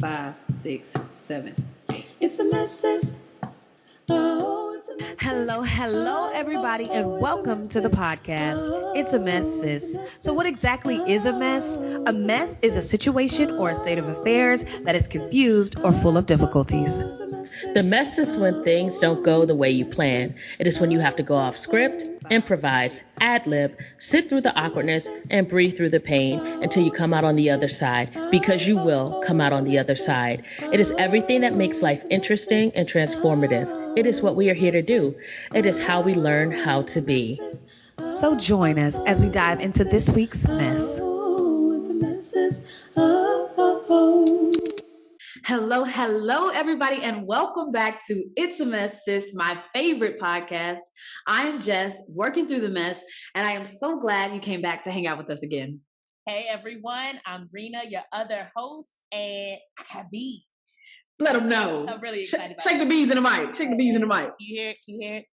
5, 6, 7, 8. It's a mess, sis. Oh, it's a mess. Hello, everybody, and welcome to the podcast. It's a mess, sis. So, what exactly is a mess? A mess is a situation or a state of affairs that is confused or full of difficulties. The mess is when things don't go the way you plan. It is when you have to go off script, improvise, ad lib, sit through the awkwardness, and breathe through the pain until you come out on the other side, because you will come out on the other side. It is everything that makes life interesting and transformative. It is what we are here to do. It is how we learn how to be. So, join us as we dive into this week's mess. Hello, everybody, and welcome back to It's a Mess, Sis, my favorite podcast. I am Jess, working through the mess, and I am so glad you came back to hang out with us again. Hey, everyone. I'm Rena, your other host, and I got bees. Let them know. I'm really excited about Shake the bees in the mic. Shake the bees in the mic. You hear it?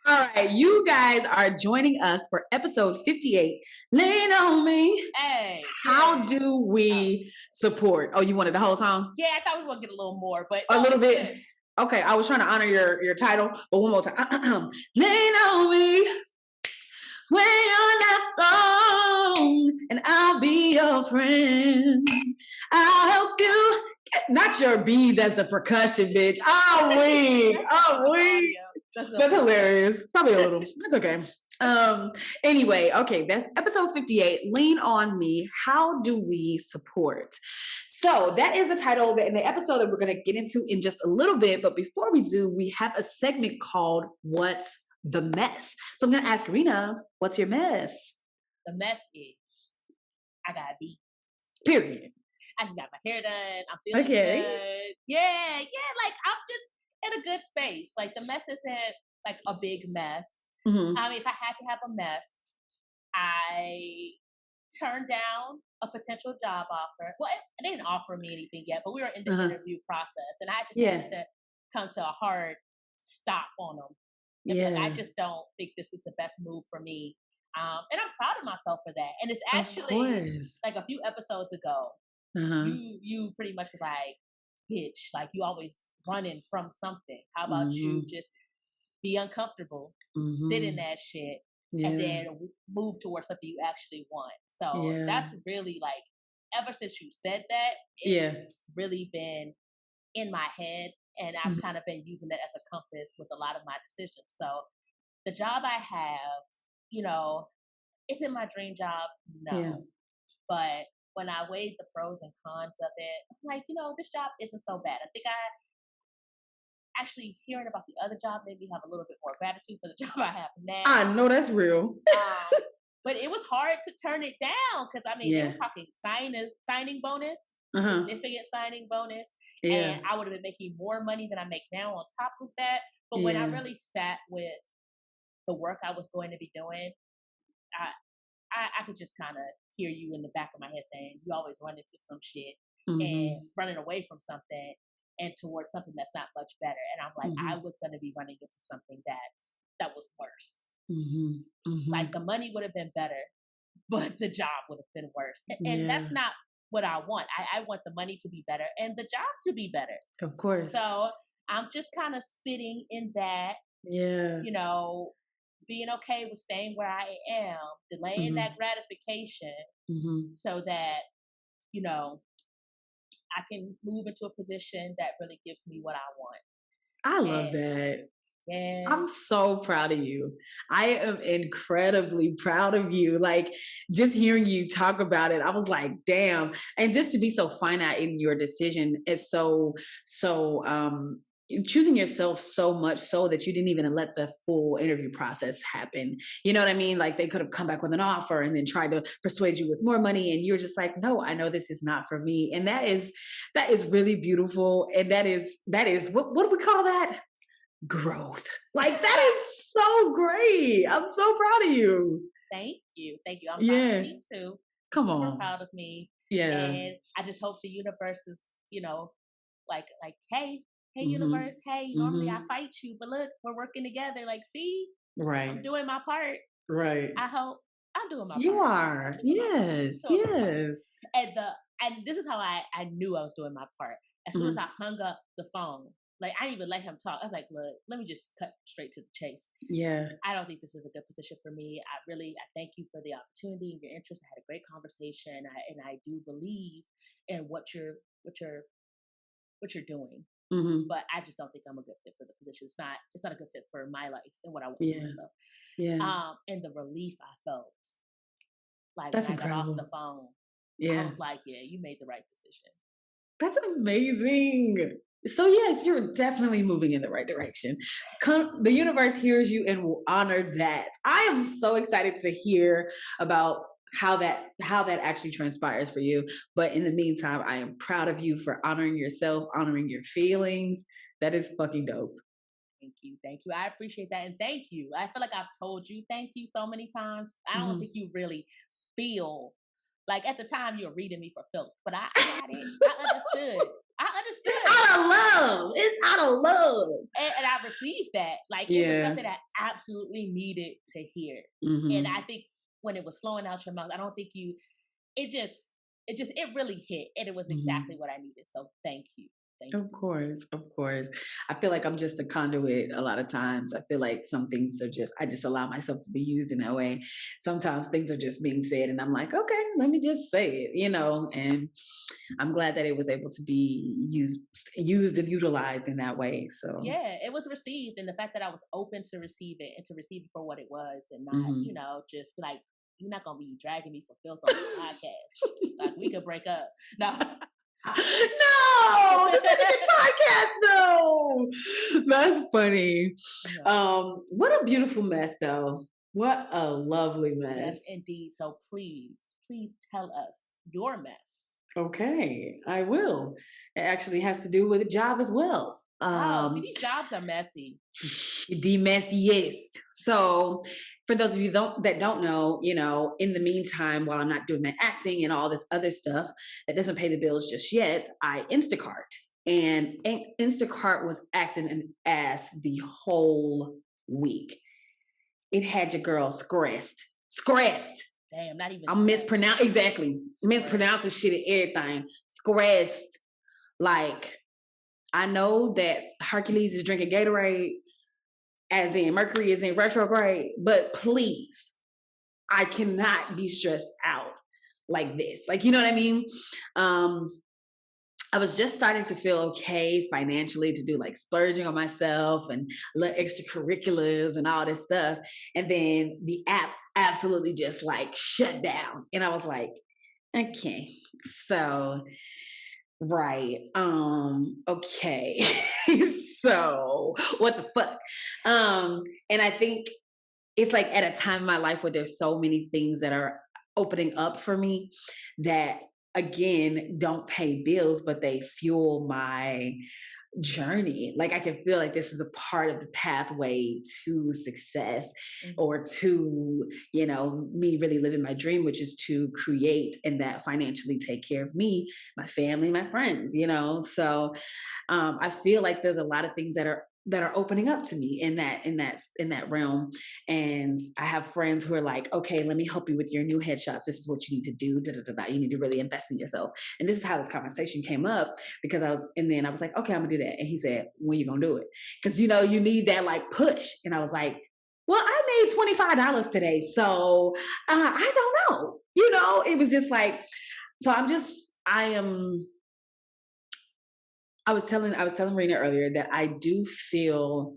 All right, you guys are joining us for episode 58. Lean on me. Hey. How do we support? Oh, you wanted the whole song? Yeah, I thought we were going to get a little more, but a little bit. Good. Okay, I was trying to honor your title, but one more time. Lean on me when you're not alone, and I'll be your friend. I'll help you. Not your beads as the percussion, bitch. Oh, weak. That's hilarious. Probably a little. That's okay. Anyway, okay, that's episode 58. Lean on me. How do we support? So that is the title in the episode that we're going to get into in just a little bit. But before we do, we have a segment called What's the Mess? So I'm going to ask Rena, what's your mess? The mess is I got beats. Period. I just got my hair done. I'm feeling good. Yeah. Like I'm just in a good space. Like the mess isn't like a big mess. Mm-hmm. I mean, if I had to have a mess, I turned down a potential job offer. Well, they didn't offer me anything yet, but we were in the interview process, and I just had to come to a hard stop on them. Like, I just don't think this is the best move for me. And I'm proud of myself for that. And it's actually like a few episodes ago. You pretty much was like, bitch, like you always running from something. How about you just be uncomfortable, sit in that shit, and then move towards something you actually want. So that's really like, ever since you said that, it's really been in my head, and I've kind of been using that as a compass with a lot of my decisions. So the job I have, isn't my dream job, no. But when I weighed the pros and cons of it, I'm like, this job isn't so bad. I think actually hearing about the other job made me have a little bit more gratitude for the job I have now. I know that's real. But it was hard to turn it down because, I mean, they were talking signing bonus, significant signing bonus, and I would have been making more money than I make now on top of that. But when I really sat with the work I was going to be doing, I could just kind of hear you in the back of my head saying, you always run into some shit and running away from something and towards something that's not much better. And I'm like, I was going to be running into something that was worse. Like the money would have been better, but the job would have been worse. And that's not what I want. I want the money to be better and the job to be better. Of course. So I'm just kind of sitting in that, being okay with staying where I am, delaying that gratification so that, I can move into a position that really gives me what I want. I love that. Yeah. I'm so proud of you. I am incredibly proud of you. Like just hearing you talk about it, I was like, damn. And just to be so finite in your decision is so choosing yourself so much so that you didn't even let the full interview process happen. You know what I mean? Like they could have come back with an offer and then tried to persuade you with more money. And you're just like, no, I know this is not for me. And that is really beautiful. And that is what do we call that? Growth. Like that is so great. I'm so proud of you. Thank you. I'm proud of me too. Come Super on. proud of me. Yeah. And I just hope the universe is, like, hey, universe, hey, normally I fight you, but look, we're working together. Like, see, right. I'm doing my part. Right. I hope. I'm doing my You part. are. Yes. Yes. And this is how I knew I was doing my part. As soon as I hung up the phone, like I didn't even let him talk. I was like, look, let me just cut straight to the chase. Yeah. I don't think this is a good position for me. I thank you for the opportunity and your interest. I had a great conversation, and I do believe in what you're doing. But I just don't think I'm a good fit for the position. It's not a good fit for my life and what I want for myself. Yeah. And the relief I felt, like That's when I got incredible. off the phone, Yeah. I was like, yeah, you made the right decision. That's amazing. So yes, you're definitely moving in the right direction. The universe hears you and will honor that. I am so excited to hear about how that actually transpires for you. But in the meantime, I am proud of you for honoring yourself, honoring your feelings. That is fucking dope. Thank you. I appreciate that, and thank you. I feel like I've told you thank you so many times. I don't think you really feel like at the time you were reading me for filth, but I got it. I understood. It's out of love. It's out of love. And I received that. Like it was something that I absolutely needed to hear. And I think when it was flowing out your mouth, I don't think it really hit, and it was exactly what I needed. So thank you. Of course. I feel like I'm just a conduit a lot of times. I feel like some things are I just allow myself to be used in that way. Sometimes things are just being said and I'm like, okay, let me just say it, and I'm glad that it was able to be used and utilized in that way. So yeah, it was received, and the fact that I was open to receive it and to receive it for what it was, and not, just like, you're not gonna be dragging me for filth on the podcast. Like we could break up. No. No, this is a good podcast though. That's funny. What a beautiful mess though. What a lovely mess. Yes, indeed. So please tell us your mess. Okay, I will. It actually has to do with a job as well. See, these jobs are messy. The messiest. So, for those of you that don't know, in the meantime, while I'm not doing my acting and all this other stuff that doesn't pay the bills just yet, I Instacart. And Instacart was acting an ass the whole week. It had your girl scressed. Damn, not even. I'm mispronouncing shit and everything. Scressed. Like, I know that Hercules is drinking Gatorade, as in Mercury is in retrograde, but please, I cannot be stressed out like this. Like, you know what I mean? I was just starting to feel okay financially to do like splurging on myself and extracurriculars and all this stuff. And then the app absolutely just like shut down. And I was like, okay, so right. Okay. So what the fuck? And I think it's like at a time in my life where there's so many things that are opening up for me that again don't pay bills, but they fuel my journey. Like I can feel like this is a part of the pathway to success or to, me really living my dream, which is to create and that financially take care of me, my family, my friends, So I feel like there's a lot of things that are opening up to me in that realm. And I have friends who are like, okay, let me help you with your new headshots. This is what you need to do. You need to really invest in yourself. And this is how this conversation came up because I was like, okay, I'm gonna do that. And he said, when you gonna do it? Because you need that like push. And I was like, well, I made $25 today. So I don't know. It was just like, so I was telling Rena earlier that I do feel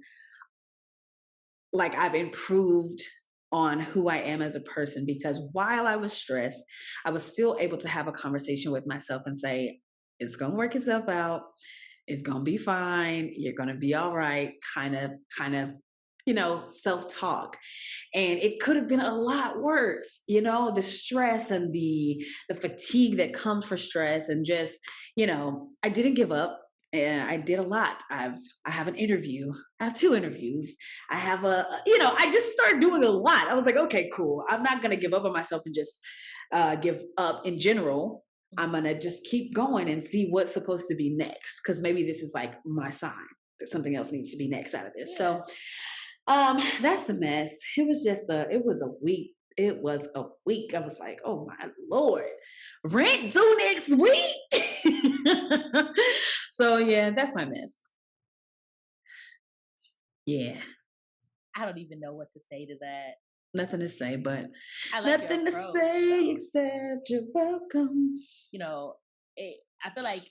like I've improved on who I am as a person because while I was stressed, I was still able to have a conversation with myself and say, it's going to work itself out. It's going to be fine. You're going to be all right. Kind of, self-talk. And it could have been a lot worse, the stress and the fatigue that comes for stress and just, I didn't give up. And I did a lot. I have an interview. I have 2 interviews. I have I just started doing a lot. I was like, okay, cool. I'm not going to give up on myself and just give up in general. I'm going to just keep going and see what's supposed to be next. Because maybe this is like my sign that something else needs to be next out of this. Yeah. So that's the mess. It was a week. it was a week. I was like, oh my Lord, rent due next week. So yeah, that's my mess. Yeah. I don't even know what to say to that. Nothing to say, but I like nothing your to approach, say though. except you're welcome. You know, I feel like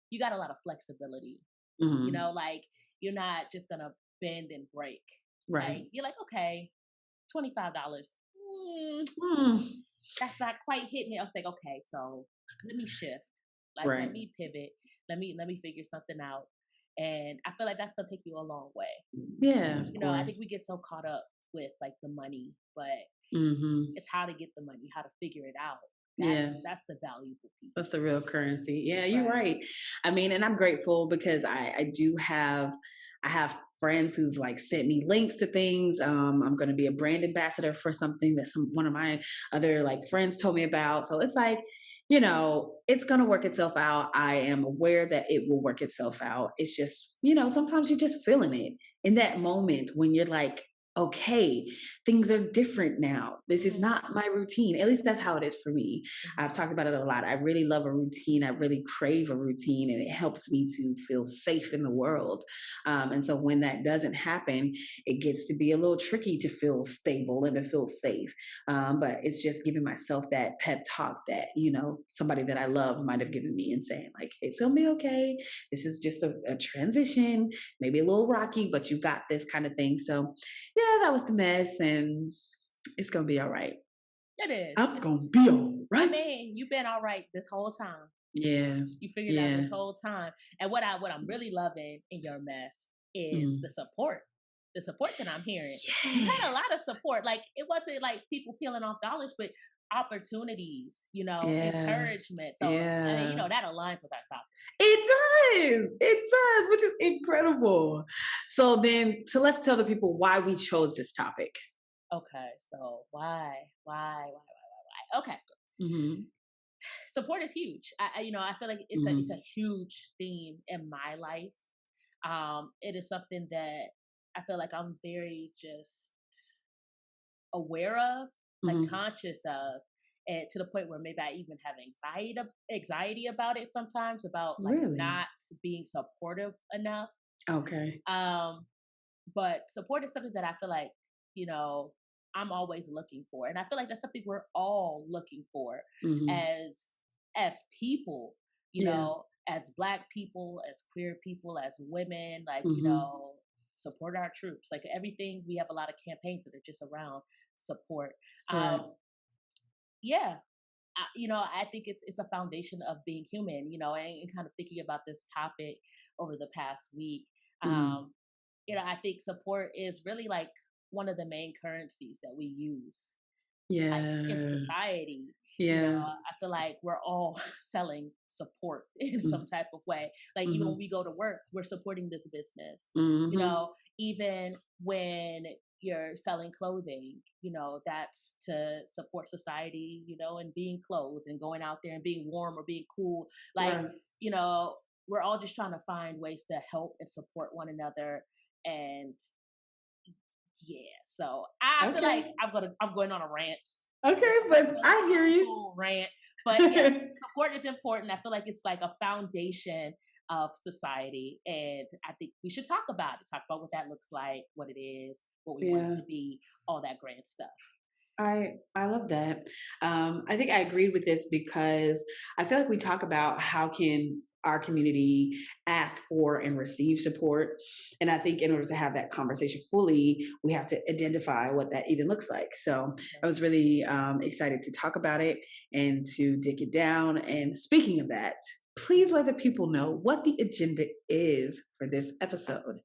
you got a lot of flexibility. You Mhm. know, like you're not just gonna bend and break. Like Right. you're like, okay, $25. Mm. That's not quite hitting it. I was like, okay, so let me shift. Like let Right. me pivot. Let me figure something out. And I feel like that's gonna take you a long way. Yeah, of You know, I think course. we get so caught up with like the money, but Hmm. it's how to get the money, how to figure it out. Yeah. That's the valuable That's piece. the real currency. Yeah, you're Right. right. I mean, and I'm grateful because I do have I have friends who've like sent me links to things. I'm going to be a brand ambassador for something that one of my other like friends told me about. So it's like, it's going to work itself out. I am aware that it will work itself out. It's just, sometimes you're just feeling it in that moment when you're like, okay, things are different now. This is Mhm, not my routine. At least that's how it is for me. mhm. I've talked about it a lot. I really love a routine. I really crave a routine, and it helps me to feel safe in the world. And so when that doesn't happen, it gets to be a little tricky to feel stable and to feel safe. But it's just giving myself that pep talk that, somebody that I love might have given me and saying, like, it's going to be okay. This is just a transition, maybe a little rocky, but you got this kind of thing. So, yeah, that was the mess, and it's going to be all right. It is. I'm going to be all I right. mean, you've been all right this whole time. Yeah. You figured it out Yeah. this whole time. And what I'm really loving in your mess is the Mm. support. The support that I'm hearing. You had a lot of Yes. support. Like it wasn't like people peeling off dollars, but opportunities, Yeah. encouragement. So I mean, Yeah. that aligns with our topic. It does, which is incredible. So then, let's tell the people why we chose this topic. Okay, so why? Okay, Hmm. support is huge. I feel like it's a Hmm. huge theme in my life. It is something that I feel like I'm very just aware of, like Hmm. conscious of, and to the point where maybe I even have anxiety about it sometimes, about like Really? not being supportive enough. Okay. Um, but support is something that I feel like you know I'm always looking for, and I feel like that's something we're all looking for Hmm. as as people, Yeah. as Black people, as queer people, as women, like Hmm. support our troops, like everything. We have a lot of campaigns that are just around support. Right. Yeah, I think it's a foundation of being human, and kind of thinking about this topic over the past week. Mm. Um, I think support is really like one of the main currencies that we use, like in Yeah. society. Yeah. I feel like we're all selling support in some type of way. Like even when Hmm. we go to work, we're supporting this business. Hmm. Even when you're selling clothing, that's to support society, and being clothed and going out there and being warm or being cool. Like, Right. you know, we're all just trying to find ways to help and support one another. And yeah, so I feel like Okay. I'm going on a rant. Okay, It's like a but I hear you. philosophical rant. But yeah, support is important. I feel like it's like a foundation of society. And I think we should talk about it. Talk about what that looks like, what it is, what we want it Yeah. to be, all that grand stuff. I love that. I think I agreed with this because I feel like we talk about how can our community ask for and receive support, and I think in order to have that conversation fully, we have to identify what that even looks like. So I was really excited to talk about it and to dig it down. And speaking of that, please let the people know what the agenda is for this episode.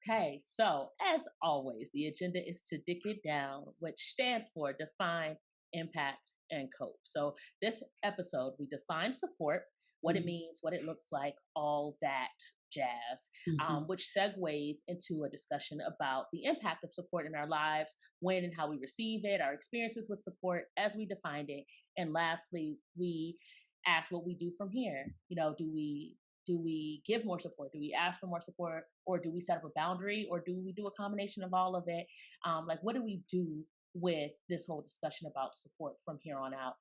Okay, so as always, the agenda is to dig it down, which stands for define, impact, and cope. So this episode, we define support, what it Mhm. means, what it looks like, all that jazz, Mhm. which segues into a discussion about the impact of support in our lives, when and how we receive it, our experiences with support as we defined it, and lastly, we ask what we do from here. Do we give more support? Do we ask for more support, or do we set up a boundary, or do we do a combination of all of it? Like, what do we do with this whole discussion about support from here on out.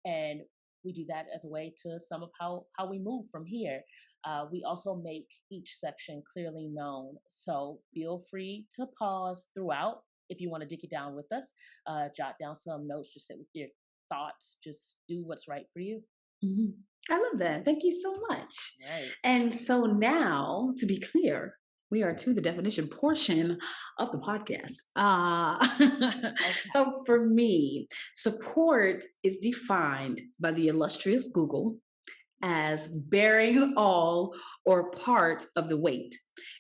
And we do that as a way to sum up how we move from here. We also make each section clearly known. So feel free to pause throughout if you want to dig it down with us. Jot down some notes, just sit with your thoughts, just do what's right for you. Mm-hmm. I love that. Thank you so much. Right. And so now, to be clear, we are to the definition portion of the podcast. Okay. So for me, support is defined by the illustrious Google as bearing all or part of the weight.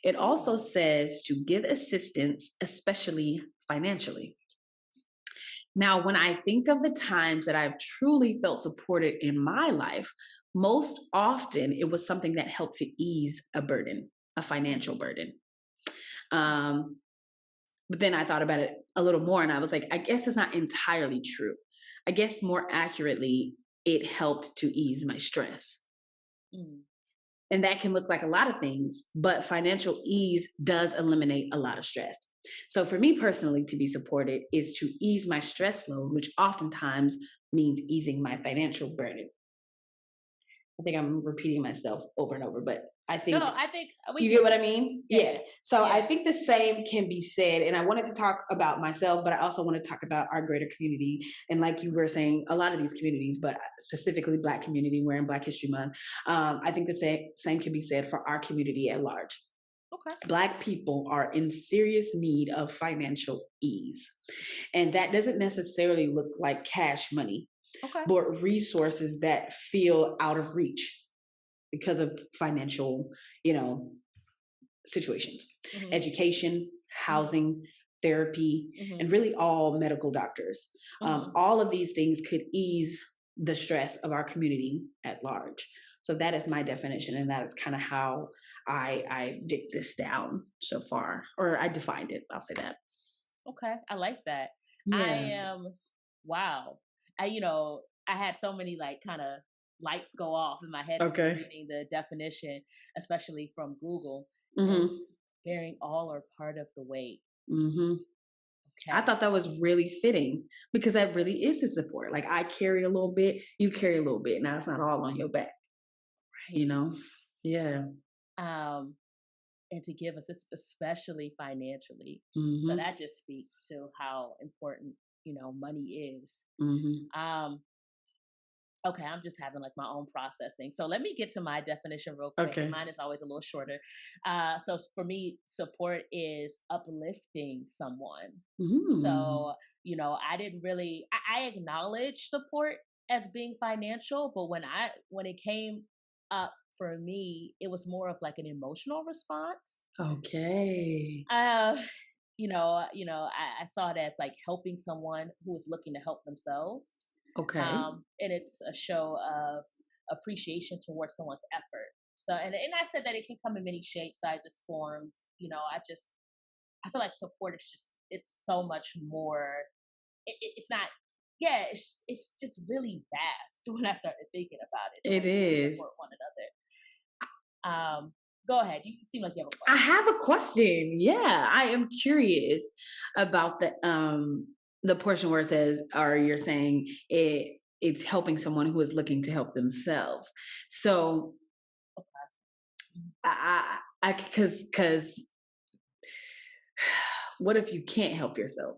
It also says to give assistance, especially financially. Now, when I think of the times that I've truly felt supported in my life, most often it was something that helped to ease a burden, a financial burden. But then I thought about it a little more and I was like, I guess it's not entirely true. I guess more accurately, it helped to ease my stress. And that can look like a lot of things, but financial ease does eliminate a lot of stress. So for me personally, to be supported is to ease my stress load, which oftentimes means easing my financial burden. I think I'm repeating myself over and over, but I think you get what I mean? Yeah. So I think the same can be said. And I wanted to talk about myself, but I also want to talk about our greater community. And like you were saying, a lot of these communities, but specifically Black community, we're in Black History Month. I think the same can be said for our community at large. Okay. Black people are in serious need of financial ease. And that doesn't necessarily look like cash money. Okay. But resources that feel out of reach because of financial, situations, education, housing, therapy, and really all medical doctors. All of these things could ease the stress of our community at large. So that is my definition, and that is kind of how I dig this down so far, or I defined it. I'll say that. Okay, I like that. Yeah. Wow. I had so many kind of lights go off in my head reading the definition, especially from Google. Bearing all or part of the weight. Okay. I thought that was really fitting because that really is the support. Like I carry a little bit, you carry a little bit. Now it's not all on your back. Right. Yeah. And to give us, especially financially. So that just speaks to how important money is. Okay, I'm just having my own processing. So let me get to my definition real quick. Okay. Mine is always a little shorter. So for me, support is uplifting someone. So, I didn't really, I acknowledge support as being financial, but when it came up for me, it was more of an emotional response. Okay. I saw it as helping someone who is looking to help themselves. Okay. And it's a show of appreciation towards someone's effort. So, and I said that it can come in many shapes, sizes, forms. I feel like support is it's so much more. It's not. Yeah, it's just really vast when I started thinking about it. It is. Support one another. Go ahead. You seem like you have a question. I have a question. Yeah, I am curious about the portion where it says, or you're saying it's helping someone who is looking to help themselves. So, because what if you can't help yourself?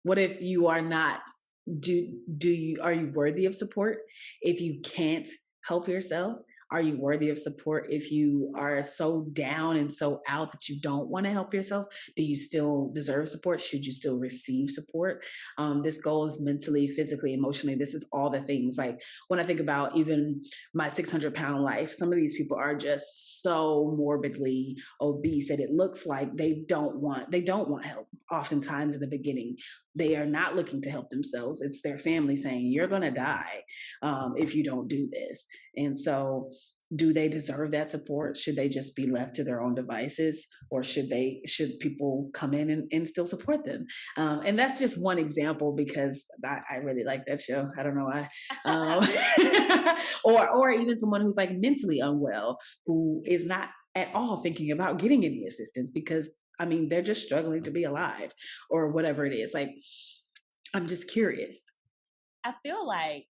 What if you are not? Are you worthy of support if you can't help yourself? Are you worthy of support if you are so down and so out that you don't want to help yourself? Do you still deserve support? Should you still receive support? This goes mentally, physically, emotionally. This is all the things. Like when I think about even my 600-pound life, some of these people are just so morbidly obese that it looks like they don't want help. Oftentimes in the beginning, they are not looking to help themselves. It's their family saying, you're going to die if you don't do this. And so do they deserve that support? Should they just be left to their own devices, or should people come in and still support them? And that's just one example because I really like that show. I don't know why. Or even someone who's mentally unwell, who is not at all thinking about getting any assistance because I mean, they're just struggling to be alive or whatever it is. Like, I'm just curious. I feel like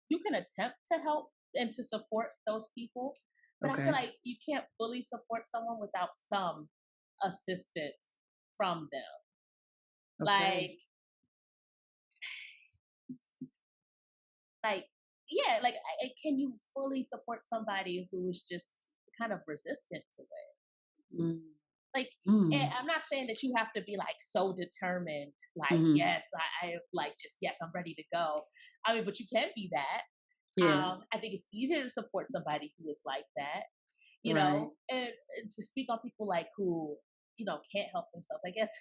you can attempt to help and to support those people, but I feel like you can't fully support someone without some assistance from them. Okay. Yeah, like can you fully support somebody who is just kind of resistant to it? Mm. Like, I'm not saying that you have to be like so determined, like, yes, I like just, yes, I'm ready to go. I mean, but you can be that. Yeah. I think it's easier to support somebody who is like that, Right. and to speak on people like who, can't help themselves. I guess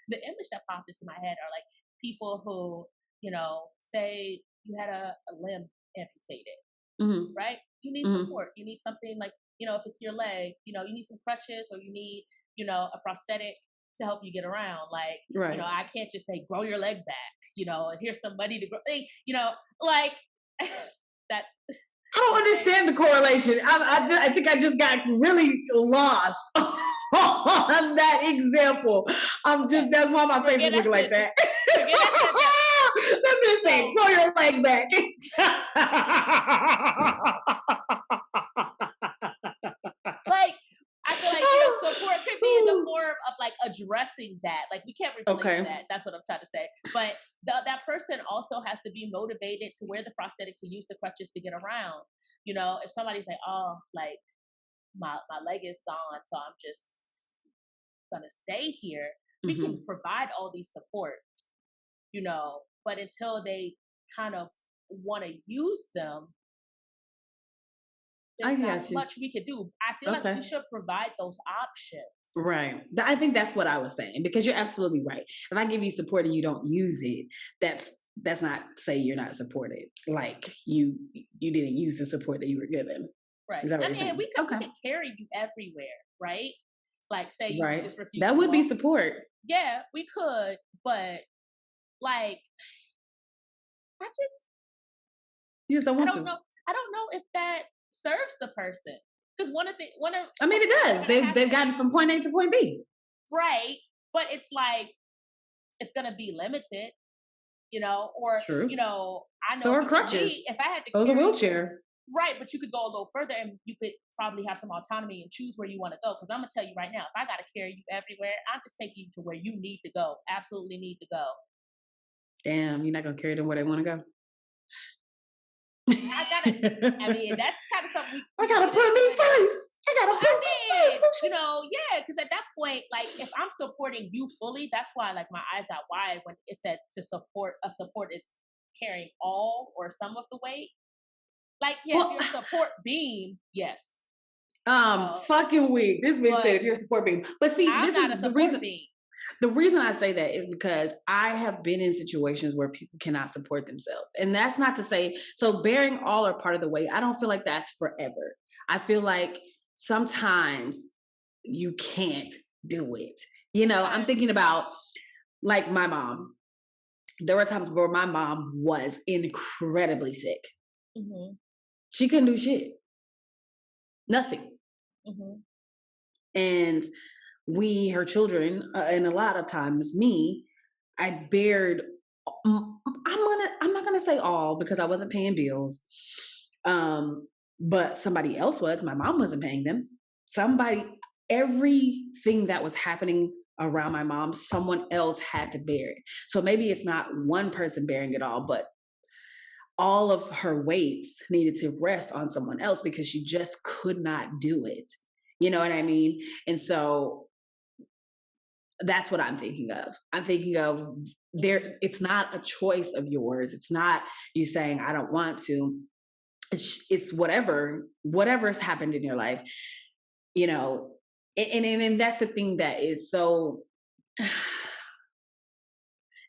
the image that popped into my head are like people who, say you had a limb amputated, right? You need support. You need something like, if it's your leg, you need some crutches, or you need, a prosthetic to help you get around. Like, Right. I can't just say, grow your leg back, and here's some money to grow, like that. I don't understand the correlation. I think I just got really lost on that example. That's why my face is looking like that. Let me say, grow your leg back. Like, I feel like, support could be in the form of like addressing that. Like, we can't replace that. That's what I'm trying to say. But that person also has to be motivated to wear the prosthetic, to use the crutches to get around. If somebody's like, oh, like my leg is gone, so I'm just gonna stay here. We can provide all these supports, but until they kind of want to use them, there's not much we could do. I feel like we should provide those options. Right. I think that's what I was saying, because you're absolutely right. If I give you support and you don't use it, that's not say you're not supported. Like you didn't use the support that you were given. Right. Is that what I you're mean, saying? we could carry you everywhere, right? Like, say you just refuse. That would be support. Yeah, we could, but like, you just don't want to. I don't know if that serves the person, because I mean, it does. They've gotten from point A to point B. Right, but it's like it's gonna be limited, or True. I know. So are crutches. If I had to, so is a wheelchair. Right, but you could go a little further, and you could probably have some autonomy and choose where you want to go. Because I'm gonna tell you right now, if I gotta carry you everywhere, I'm just taking you to where you need to go. Absolutely need to go. Damn, you're not gonna carry them where they want to go. I mean, that's kind of something I gotta put me first. I gotta put me first. Yeah, because at that point, like, if I'm supporting you fully, that's why, like, my eyes got wide when it said to support. A support is carrying all or some of the weight. Like, yeah, if you're a support beam, yes. Fucking weak. This bitch said if you're a support beam. But see, this is the reason. The reason I say that is because I have been in situations where people cannot support themselves. And that's not to say, so bearing all or part of the weight, I don't feel like that's forever. I feel like sometimes you can't do it. I'm thinking about like my mom. There were times where my mom was incredibly sick. She couldn't do shit. Nothing. And we, her children, and a lot of times me, I bared. I'm not gonna say all, because I wasn't paying bills, but somebody else was. My mom wasn't paying them. Everything that was happening around my mom, someone else had to bear it. So maybe it's not one person bearing it all, but all of her weights needed to rest on someone else because she just could not do it. You know what I mean? And so that's what I'm thinking of. I'm thinking of it's not a choice of yours. It's not you saying, I don't want to. It's whatever's happened in your life, and that's the thing that is so,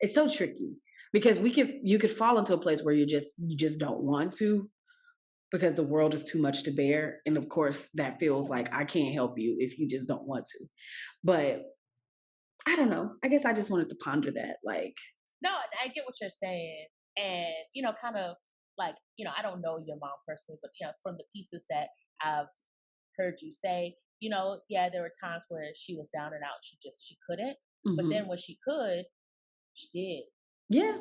it's so tricky, because you could fall into a place where you just don't want to, because the world is too much to bear. And of course that feels like I can't help you if you just don't want to. But I don't know. I guess I just wanted to ponder that. Like, no, I get what you're saying. And, kind of like, I don't know your mom personally, but, from the pieces that I've heard you say, yeah, there were times where she was down and out. She couldn't. But Mhm. then when she could, she did. Yeah,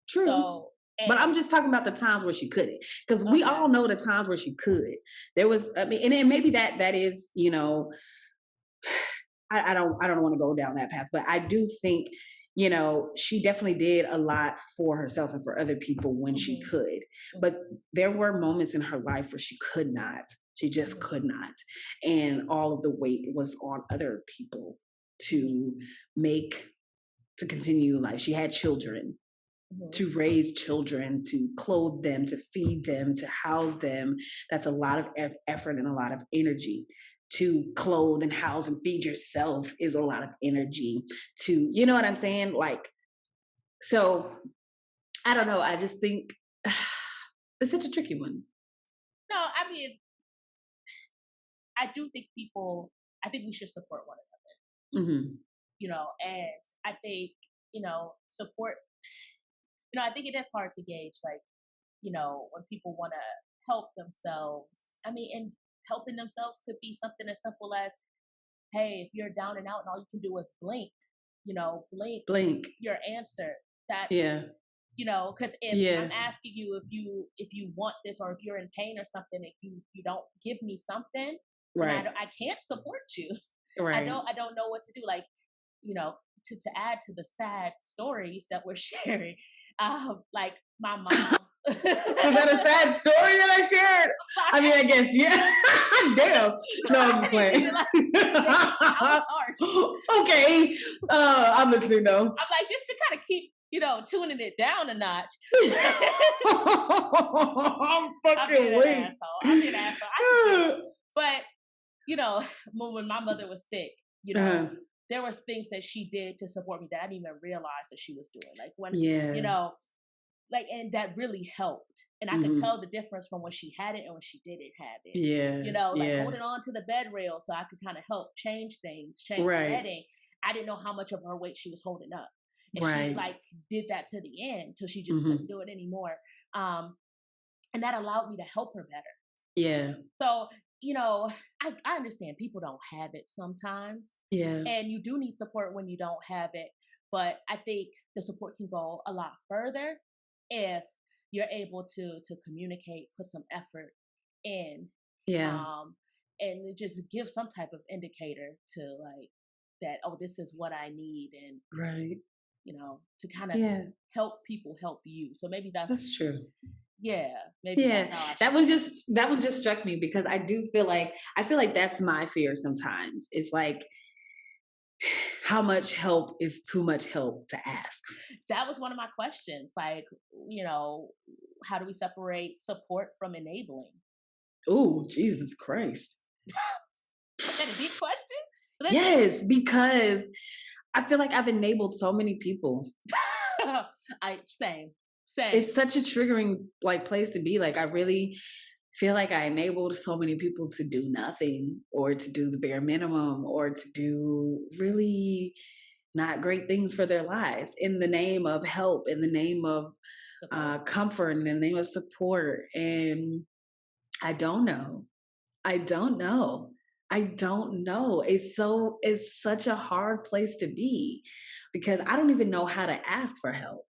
true. So, but I'm just talking about the times where she couldn't, because we all know the times where she could. There was, I mean, and maybe that is, I don't want to go down that path, but I do think, she definitely did a lot for herself and for other people when she could. But there were moments in her life where she could not. She just could not. And all of the weight was on other people to continue life. She had children, to raise children, to clothe them, to feed them, to house them. That's a lot of effort and a lot of energy. To clothe and house and feed yourself is a lot of energy. To, you know what I'm saying? Like, so I don't know. I just think it's such a tricky one. No, I mean, I do think I think we should support one another. And I think, support, I think it is hard to gauge, like, when people want to help themselves. I mean, and helping themselves could be something as simple as, hey, if you're down and out and all you can do is blink, blink your answer. That, because if I'm asking you if you want this, or if you're in pain or something, if you don't give me something, right, I can't support you. Right. I don't know what to do. Like, to add to the sad stories that we're sharing, like my mom. Was that a sad story that I shared? I mean, I guess, yeah. Damn. No, I'm just playing. Okay. I'm listening though. I'm like, just to kind of keep, tuning it down a notch. I'm fucking weak. I'm an asshole. But, when my mother was sick, there was things that she did to support me that I didn't even realize that she was doing. Like when, and that really helped. And I could tell the difference from when she had it and when she didn't have it. Holding on to the bed rail so I could kind of help change things, change the bedding. I didn't know how much of her weight she was holding up. And she did that to the end till she just couldn't do it anymore. And that allowed me to help her better. Yeah. So, I understand people don't have it sometimes. Yeah. And you do need support when you don't have it. But I think the support can go a lot further if you're able to communicate, put some effort in. Yeah. And just give some type of indicator to like that, oh, this is what I need. And, to kind of help people help you. So maybe that's true. Yeah, maybe that's how that one just struck me, because I do feel like that's my fear sometimes. It's like, how much help is too much help to ask? That was one of my questions. Like, how do we separate support from enabling? Oh, Jesus Christ. Is that a deep question? Yes, because I feel like I've enabled so many people. Same. It's such a triggering place to be. Like, I really feel like I enabled so many people to do nothing, or to do the bare minimum, or to do really not great things for their lives in the name of help, in the name of comfort, in the name of support. And I don't know. It's such a hard place to be, because I don't even know how to ask for help.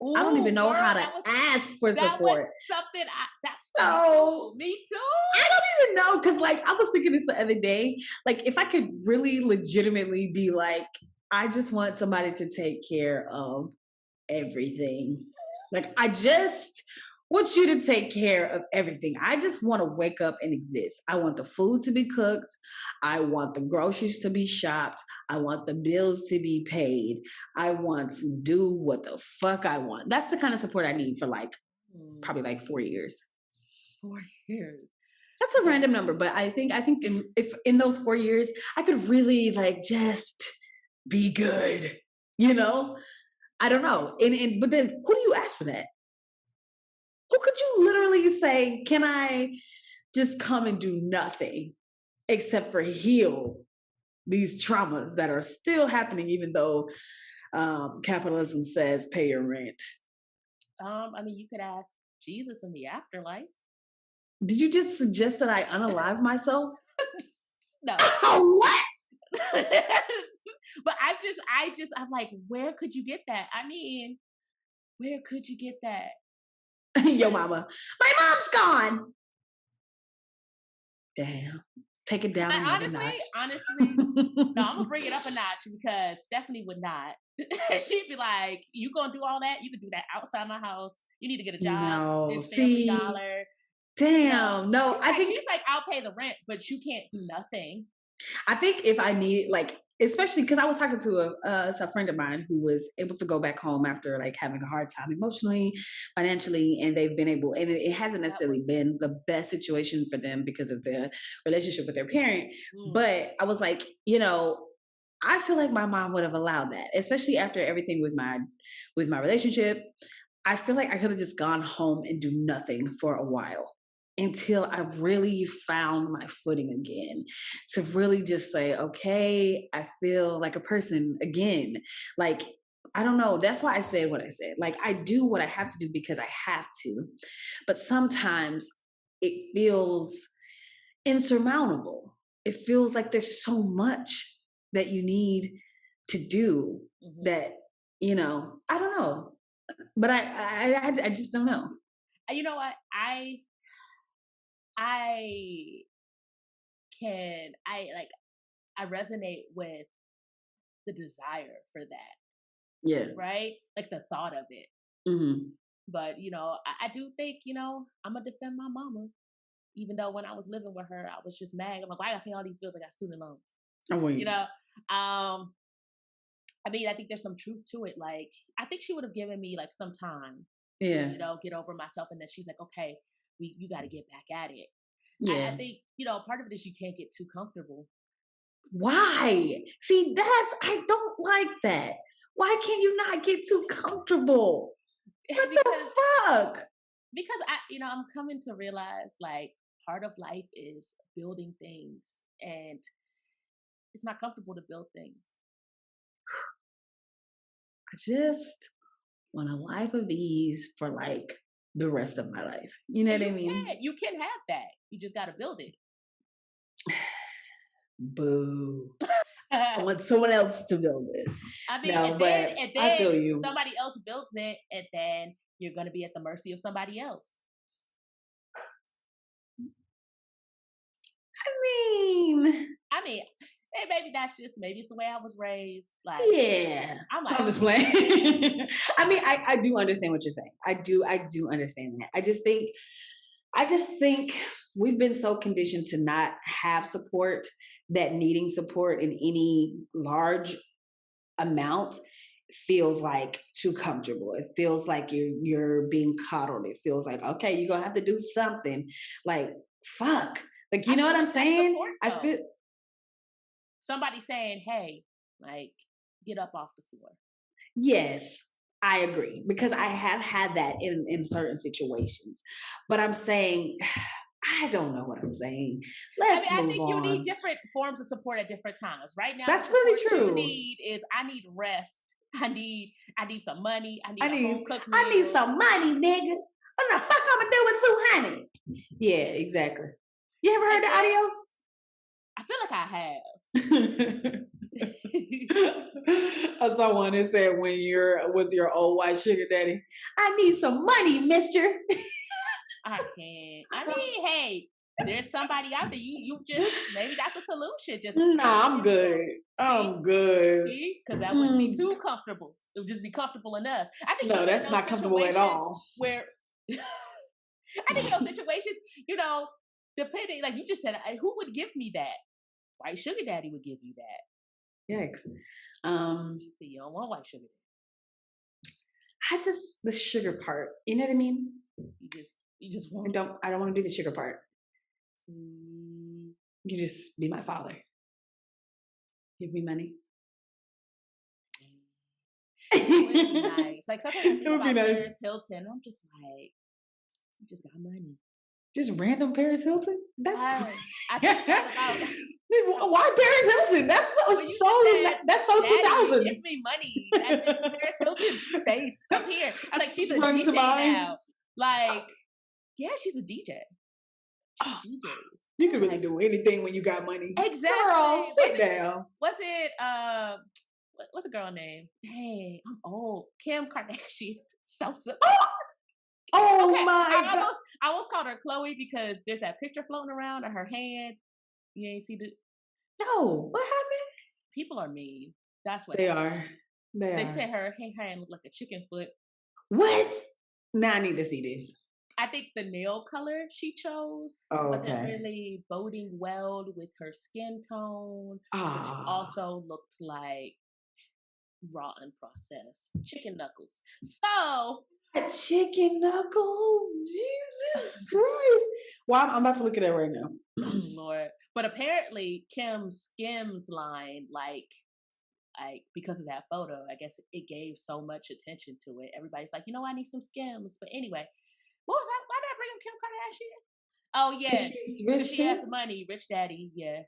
Ooh, I don't even know how to ask for support. That was something me too. I don't even know, because I was thinking this the other day. Like, if I could really legitimately be like, I just want somebody to take care of everything. Like, I just want you to take care of everything. I just want to wake up and exist. I want the food to be cooked. I want the groceries to be shopped. I want the bills to be paid. I want to do what the fuck I want. That's the kind of support I need for probably 4 years. 4 years. That's a random number, but I think if in those 4 years I could really just be good, I don't know. But then who do you ask for that? Who could you literally say, can I just come and do nothing except for heal these traumas that are still happening, even though capitalism says pay your rent? I mean, you could ask Jesus in the afterlife. Did you just suggest that I unalive myself? No. What? But I'm like, where could you get that? I mean, where could you get that? Yo, mama. My mom's gone. Damn. Take it down another notch. Honestly, no, I'm gonna bring it up a notch because Stephanie would not. She'd be like, "You gonna do all that? You can do that outside my house. You need to get a job. No, There's Family Dollar." Damn. No, I think she's like, "I'll pay the rent, but you can't do nothing." I think if I need, like, especially because I was talking to a friend of mine who was able to go back home after like having a hard time emotionally, financially, and they've been able, and it hasn't necessarily been the best situation for them because of the relationship with their parent. But I was like, I feel like my mom would have allowed that, especially after everything with my relationship. I feel like I could have just gone home and do nothing for a while until I really found my footing again, to really just say, okay, I feel like a person again. Like, I don't know. That's why I said what I said. Like, I do what I have to do because I have to. But sometimes it feels insurmountable. It feels like there's so much that you need to do that, I don't know. But I just don't know. You know what? I resonate with the desire for that. Yeah. Right? Like the thought of it. But, I do think, I'm going to defend my mama. Even though when I was living with her, I was just mad. I'm like, why I got to pay all these bills? I got student loans. I mean, I think there's some truth to it. Like, I think she would have given me like some time to, get over myself. And then she's like, okay, you got to get back at it. I think, part of it is you can't get too comfortable. Why? See, I don't like that. Why can you not get too comfortable? What the fuck? Because I'm coming to realize like part of life is building things, and it's not comfortable to build things. I just want a life of ease for like the rest of my life. You know what I mean? You can have that. You just got to build it. Boo. I want someone else to build it. I mean, no, then I feel you. Somebody else builds it, and then you're going to be at the mercy of somebody else. I mean, hey, maybe maybe it's the way I was raised. Like, yeah, I'm just playing. I mean, I do understand what you're saying. I do understand that. I just think we've been so conditioned to not have support, that needing support in any large amount feels like too comfortable. It feels like you're being coddled. It feels like, okay, you're gonna have to do something. Like, fuck. Like, you know what I'm saying? I feel somebody saying, hey, like, get up off the floor. Yes, I agree, because I have had that in certain situations. But I'm saying, I don't know what I'm saying. I think you need different forms of support at different times. Right now, that's really true. You need is I need rest. I need some money. I need home cooked meal. I need some money, nigga. What the fuck I'm gonna do with $200? Yeah, exactly. You ever heard the audio? I feel like I have. I saw one that said, when you're with your old white sugar daddy, I need some money, mister. I can't. I mean, hey, there's somebody out there. You just, maybe that's a solution. Just I'm good. I'm good. Because that wouldn't be too comfortable. It would just be comfortable enough. I think no, that's not comfortable at all. Where I think in those situations, depending, like you just said, who would give me that? White sugar daddy would give you that. Yikes. So you don't want white sugar daddy. The sugar part. You know what I mean? You just want. I don't want to do the sugar part. You just be my father. Give me money. It would be nice. Like sometimes I think about Paris Hilton. I'm just like, you just got money. Just random Paris Hilton? That's I think about why Paris Hilton? That's so 2000s. Give me money. That's just Paris Hilton's face up here. I'm like, she's a DJ now. Like, yeah, she's a DJ. Oh, DJs. you can really do anything when you got money. Exactly. Girl, sit down. Was it what's the girl name? Hey, I'm old. Kim Kardashian. So Oh okay, my God. I almost called her Chloe because there's that picture floating around of her hand. You ain't see the No, what happened? people are mean. That's what They happened. are. They said are. her hand looked like a chicken foot. What? Now I need to see this. I think the nail color she chose wasn't really boding well with her skin tone, which also looked like raw and processed chicken knuckles. So chicken knuckles, Jesus Christ! Well, I'm about to look at it right now. Lord, but apparently Kim's Skims line, like because of that photo, I guess it gave so much attention to it. Everybody's like, I need some Skims. But anyway, what was that? Why did I bring up Kim Kardashian? Oh yeah, she's rich. She has money, rich daddy. Yeah.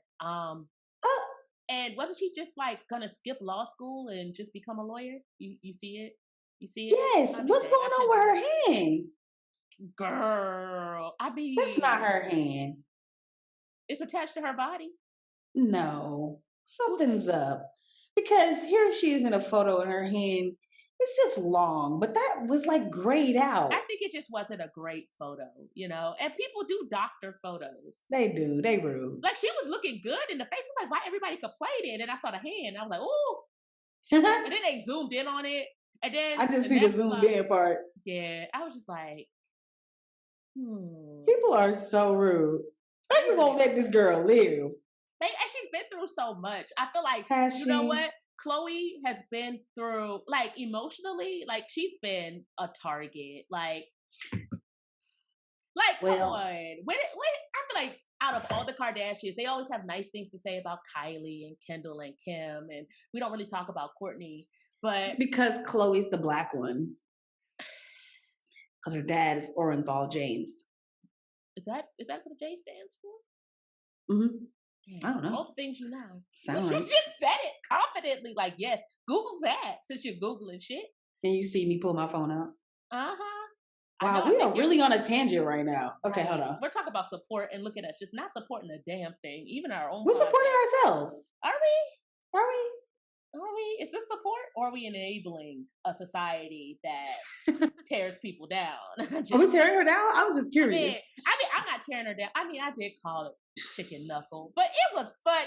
And wasn't she just like gonna skip law school and just become a lawyer? You see it? You see it? Yes. What's going on with her hand? Girl, that's not her hand. It's attached to her body. No, something's up. Because here she is in a photo and her hand, it's just long, but that was like grayed out. I think it just wasn't a great photo, and people do doctor photos. They do. They rude. Like she was looking good and the face was like, why everybody complained it? And I saw the hand. I was like, ooh. And then they zoomed in on it. And then I just see the zoomed in part. Yeah. I was just like, People are so rude. They won't let this girl live. And she's been through so much. I feel like, you know what? Chloe has been through, like, emotionally, like, she's been a target. Like, come on. When I feel like out of all the Kardashians, they always have nice things to say about Kylie and Kendall and Kim, and we don't really talk about Kourtney. But it's because Chloe's the black one. Because her dad is Orenthal James. Is that what the J stands for? Mm-hmm. Yeah, I don't know. All the things you know. Sound you just said it confidently, like, yes, Google that since you're Googling shit. And you see me pull my phone out. Uh-huh. Wow, we are really on a tangent right now. Okay, right. Hold on. We're talking about support, and look at us, just not supporting a damn thing, even our own. We're supporting ourselves. Are we? Are we? Are we? Is this support, or are we enabling a society that tears people down? Are we tearing her down? I was just curious. I mean, I'm not tearing her down. I mean, I did call it chicken knuckle, but it was fun.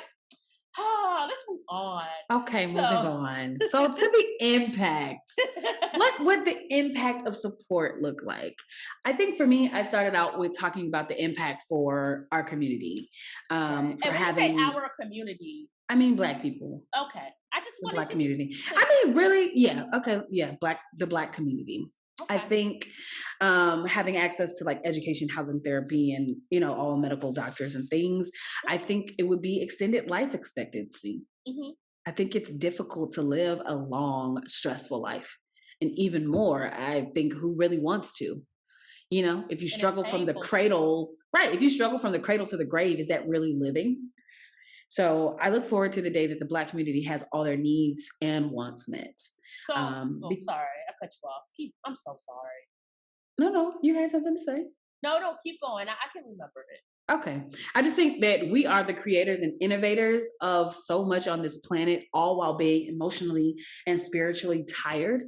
Let's move on. Okay, moving on. So to the impact, what would the impact of support look like? I think for me, I started out with talking about the impact for our community. For and when having, you say our community, I mean Black people. Okay, I just wanted Black to community. I mean, really, yeah. Okay, yeah. The Black community. Okay. I think having access to like education, housing, therapy, and all medical doctors and things, I think it would be extended life expectancy. Mm-hmm. I think it's difficult to live a long, stressful life, and even more, I think, who really wants to? If you struggle from the cradle, right? If you struggle from the cradle to the grave, is that really living? So I look forward to the day that the Black community has all their needs and wants met. So, sorry, I cut you off. I'm so sorry. No, you had something to say. No, keep going. I can remember it. Okay. I just think that we are the creators and innovators of so much on this planet, all while being emotionally and spiritually tired.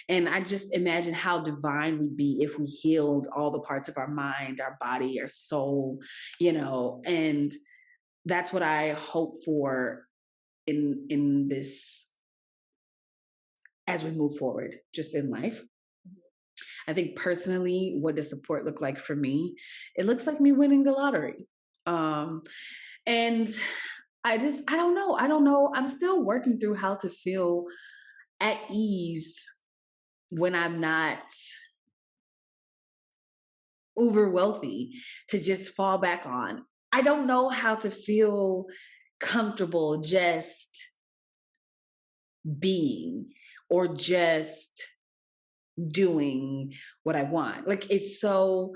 And I just imagine how divine we'd be if we healed all the parts of our mind, our body, our soul, and that's what I hope for in this as we move forward, just in life. I think personally, what does support look like for me? It looks like me winning the lottery. And I don't know. I'm still working through how to feel at ease when I'm not uber wealthy to just fall back on. I don't know how to feel comfortable just being or just doing what I want. Like it's still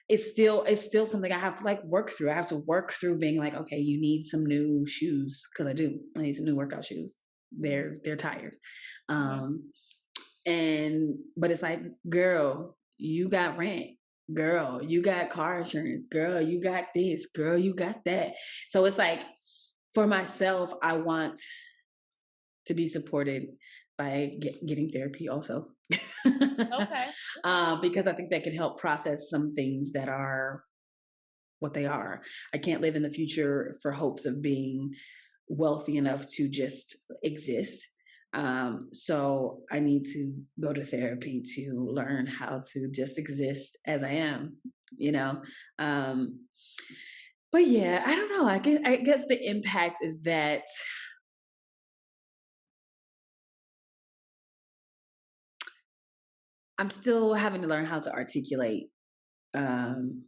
something I have to like work through. I have to work through being like, okay, you need some new shoes because I need some new workout shoes. They're tired. But it's like, girl, you got rent. girl, you got car insurance. Girl, you got this. Girl, you got that. So it's like, for myself, I want to be supported by getting therapy also. Okay. Because I think that can help process some things that are what they are. I can't live in the future for hopes of being wealthy enough to just exist. So I need to go to therapy to learn how to just exist as I am, you know? But yeah, I don't know. I guess the impact is that I'm still having to learn how to articulate um,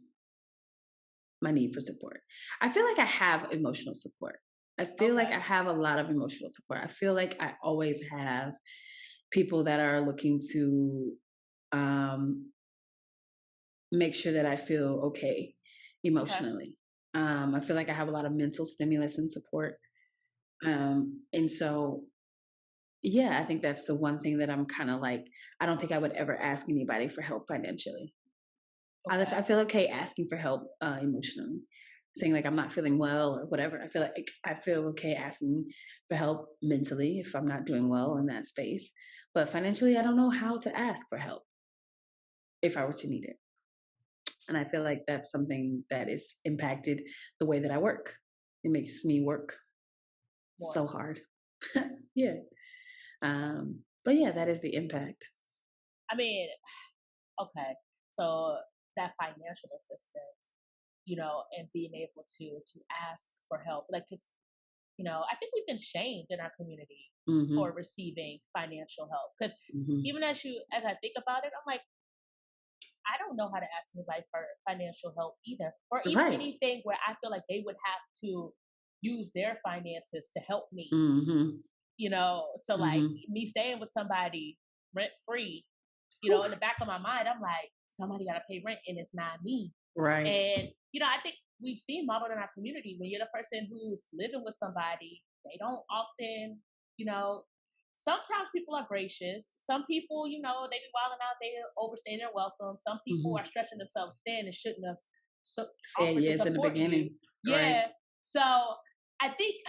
my need for support. I feel like I have emotional support. I feel like Okay. I have a lot of emotional support. I feel like I always have people that are looking to um, make sure that I feel okay Okay. emotionally. I feel like I have a lot of mental stimulus and support. And so, yeah, I think that's the one thing that I'm kind of like, I don't think I would ever ask anybody for help financially. I Okay. feel okay asking for help emotionally, saying like I'm not feeling well or whatever. I feel like I feel okay asking for help mentally if I'm not doing well in that space. But financially, I don't know how to ask for help if I were to need it. And I feel like that's something that is impacted the way that I work. It makes me work More. so hard. Yeah. But yeah, that is the impact. I mean, okay. So that financial assistance, and being able to ask for help, like, 'cause, I think we've been shamed in our community for Hmm. receiving financial help. Because Hmm. even as I think about it, I'm like, I don't know how to ask anybody for financial help either, or even Right. anything where I feel like they would have to use their finances to help me. Hmm. So like Hmm. me staying with somebody rent free, in the back of my mind, I'm like, somebody got to pay rent and it's not me. Right. And, I think we've seen modeled in our community when you're the person who's living with somebody, they don't often, you know, sometimes people are gracious. Some people, they be wilding out, they overstay their welcome. Some people are Hmm. stretching themselves thin and shouldn't have Said offered to yes in the support you. beginning. Right. Yeah. So I think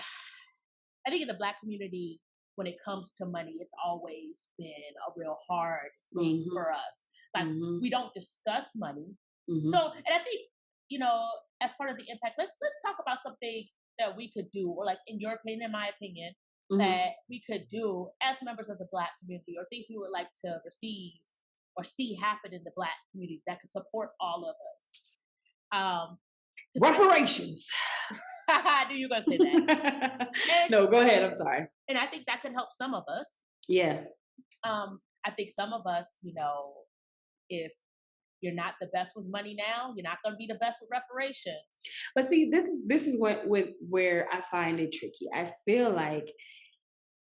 in the Black community, when it comes to money, it's always been a real hard thing Hmm. for us. Like, Hmm. we don't discuss money. So, Hmm. and I think, you know, as part of the impact, let's talk about some things that we could do, or like in your opinion, in my opinion, Hmm. that we could do as members of the Black community, or things we would like to receive or see happen in the Black community that could support all of us. Because Reparations. I knew you were gonna say that, and No, go ahead. I'm sorry. I think that could help some of us. Yeah. I think some of us, if you're not the best with money now, you're not going to be the best with reparations. But see, this is where I find it tricky. I feel like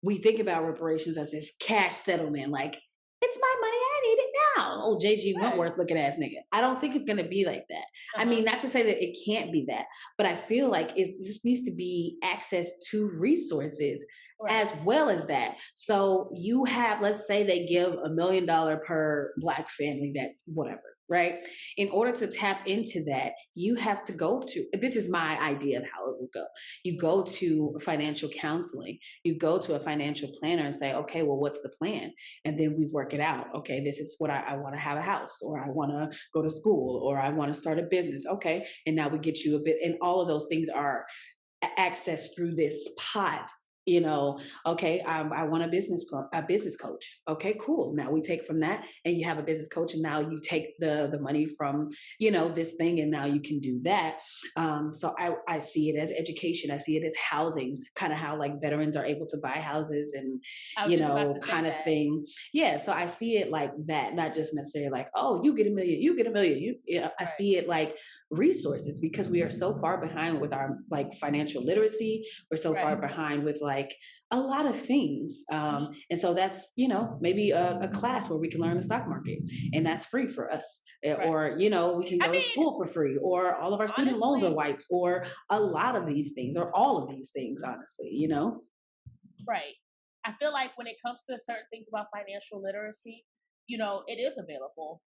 we think about reparations as this cash settlement, like it's my money, I need it now. Oh, JG Right. Wentworth looking ass nigga. I don't think it's gonna be like that. Uh I huh. mean, not to say that it can't be that, but I feel like it just needs to be access to resources Right. as well as that. So you have, let's say they give $1 million per Black family, that whatever, right? In order to tap into that, you have to go to, this is my idea of how it would go. You go to financial counseling, you go to a financial planner and say, okay, well, what's the plan? And then we work it out. Okay, this is what I want to have a house, or I want to go to school, or I want to start a business. Okay. And now we get you a bit, and all of those things are access through this pot. Okay, I want a business coach. Okay, cool. Now we take from that, and you have a business coach, and now you take the money from this thing, and now you can do that. So I see it as education. I see it as housing, kind of how like veterans are able to buy houses and I was just about to say kind of that. thing. Yeah, so I see it like that, not just necessarily like, oh, you get a million, you get a million. I Right. see it like resources, because we are so far behind with our like financial literacy. We're so Right. far behind with like a lot of things. Mhm. And so that's, maybe a class where we can learn the stock market, and that's free for us. Right. Or, we can I go to mean, school for free, or all of our student loans are honestly, wiped, or a lot of these things, or all of these things, honestly. right. I feel like when it comes to certain things about financial literacy, it is available.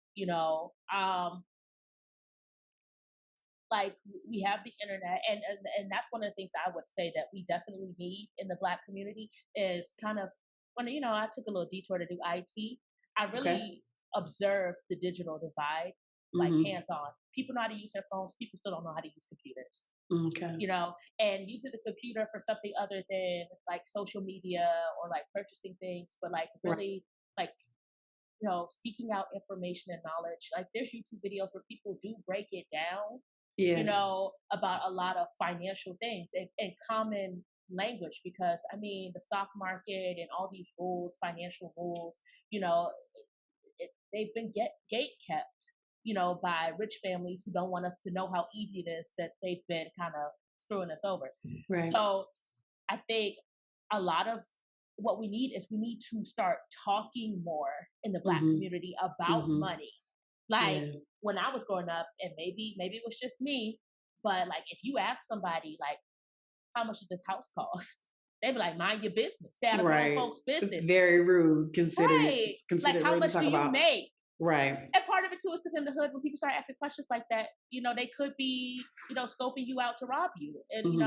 like we have the internet, and that's one of the things I would say that we definitely need in the Black community is kind of when I took a little detour to do IT. I Okay. really observed the digital divide, like Mm-hmm. hands on. People know how to use their phones. People still don't know how to use computers. Okay. And using the computer for something other than like social media or like purchasing things, but like really like seeking out information and knowledge. Like there's YouTube videos where people do break it down, about a lot of financial things and common language, because I mean the stock market and all these rules, financial rules, they've been gate kept, by rich families who don't want us to know how easy it is that they've been kind of screwing us over. Right. So I think a lot of what we need to start talking more in the Black community about money. Like when I was growing up, and maybe it was just me, but like if you ask somebody like, how much did this house cost? They'd be like, mind your business. Stay out of grown folks' business. It's very rude. Consider like how much do you make? Right. And part of it too is because in the hood, when people start asking questions like that, they could be, scoping you out to rob you. And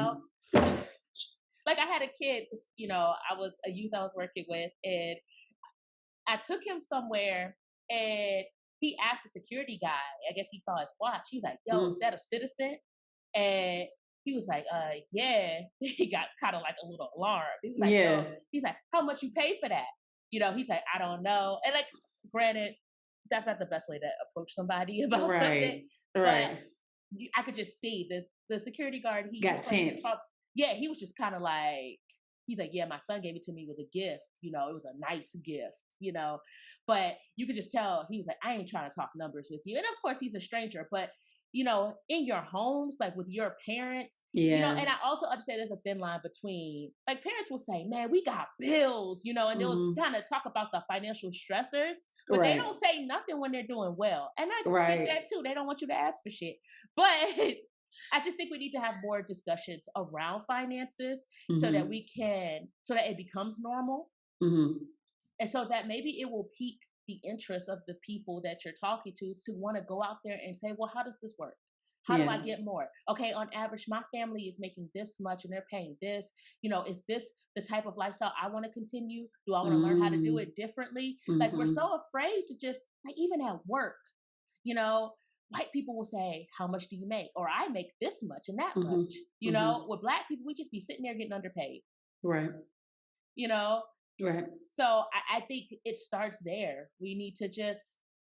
like I had a kid, I was a youth I was working with, and I took him somewhere, and he asked the security guy, I guess he saw his watch. He was like, yo, is that a citizen? And he was like, yeah. He got kind of like a little alarmed. He was like, yo. He's like, how much you pay for that? He's like, I don't know. And like, granted, that's not the best way to approach somebody about something. Right. But I could just see the security guard. He got tense. Yeah, he was just kind of like, he's like, yeah, my son gave it to me. It was a gift. It was a nice gift, But you could just tell he was like, I ain't trying to talk numbers with you. And of course, he's a stranger. But, in your homes, like with your parents, and I also understand there's a thin line between, like parents will say, man, we got bills, and they'll kind of talk about the financial stressors, but they don't say nothing when they're doing well. And I get that too. They don't want you to ask for shit. But I just think we need to have more discussions around finances so that it becomes normal. And so that maybe it will pique the interest of the people that you're talking to want to go out there and say, well, how does this work? How do I get more? Okay, on average, my family is making this much and they're paying this. Is this the type of lifestyle I want to continue? Do I want to learn how to do it differently? Like we're so afraid to just, like even at work, white people will say, how much do you make? Or I make this much and that much. With Black people, we just be sitting there getting underpaid. Right. Right. So I think it starts there. We need to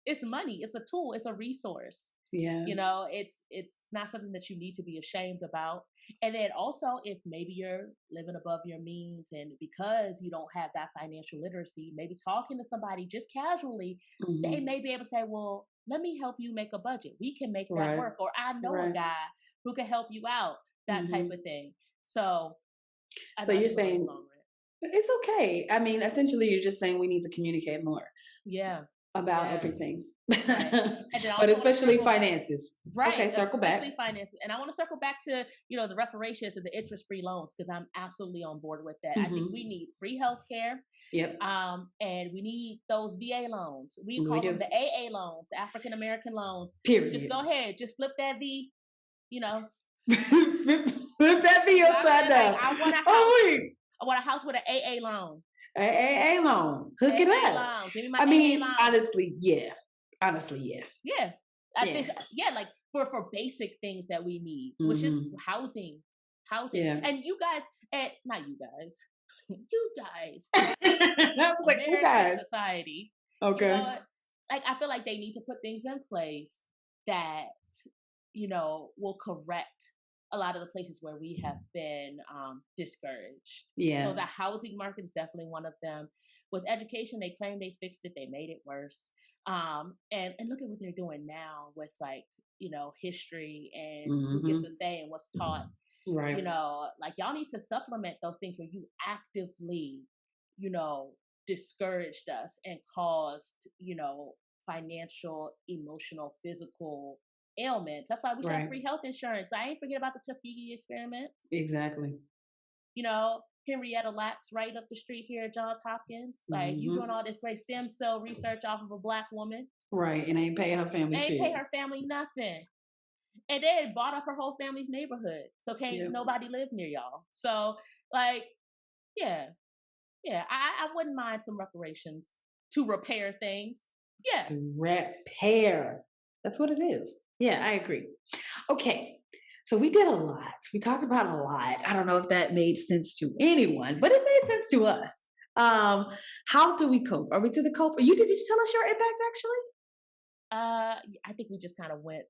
it's money. It's a tool. It's a resource. Yeah. It's not something that you need to be ashamed about. And then also, if maybe you're living above your means and because you don't have that financial literacy, maybe talking to somebody just casually, they may be able to say, well, let me help you make a budget. We can make that work. Or I know a guy who can help you out, that type of thing. So you're saying it's okay. I mean, essentially, you're just saying we need to communicate more. Yeah. About everything. Right. But especially finances. Right. Okay, circle back. Especially finances. And I want to circle back to, the reparations and the interest-free loans, because I'm absolutely on board with that. I think we need free healthcare. Yep. And we need those VA loans. We call them the AA loans, African American loans. Period. Just go ahead. Just flip that V, flip that V upside down. Like, I want a house with an AA loan. AA loan. Hook it up. Loan. Give me my AA loan. Honestly, yeah. Yeah. I think, like for basic things that we need, which is housing. Yeah. And you guys, not you guys, you guys. I was like, you guys. Society. Okay. Like, I feel like they need to put things in place that, will correct a lot of the places where we have been discouraged. Yeah. So the housing market is definitely one of them. With education, they claim they fixed it. They made it worse. And look at what they're doing now with history and who gets to say and what's taught. Right. Like y'all need to supplement those things where you actively, discouraged us and caused, financial, emotional, physical ailments. That's why we should have free health insurance. I ain't forget about the Tuskegee experiments. Exactly. Henrietta Lacks right up the street here at Johns Hopkins. Like you doing all this great stem cell research off of a Black woman. Right. And ain't pay her family shit. Ain't pay her family nothing. and then bought up her whole family's neighborhood. So can't nobody live near y'all. So like, yeah, I wouldn't mind some reparations to repair things. Yes. To repair. That's what it is. Yeah, I agree. Okay. So we did a lot. We talked about a lot. I don't know if that made sense to anyone, but it made sense to us. How do we cope? Are we to the cope? Did you tell us your impact actually? I think we just kind of went